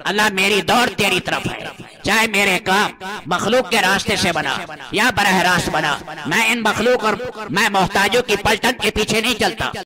اللہ میری دوڑ تیری طرف ہے، چاہے میرے کام مخلوق کے راستے سے بنا یا براہ راست بنا، میں ان مخلوق اور میں محتاجوں کی پلٹن کے پیچھے نہیں چلتا۔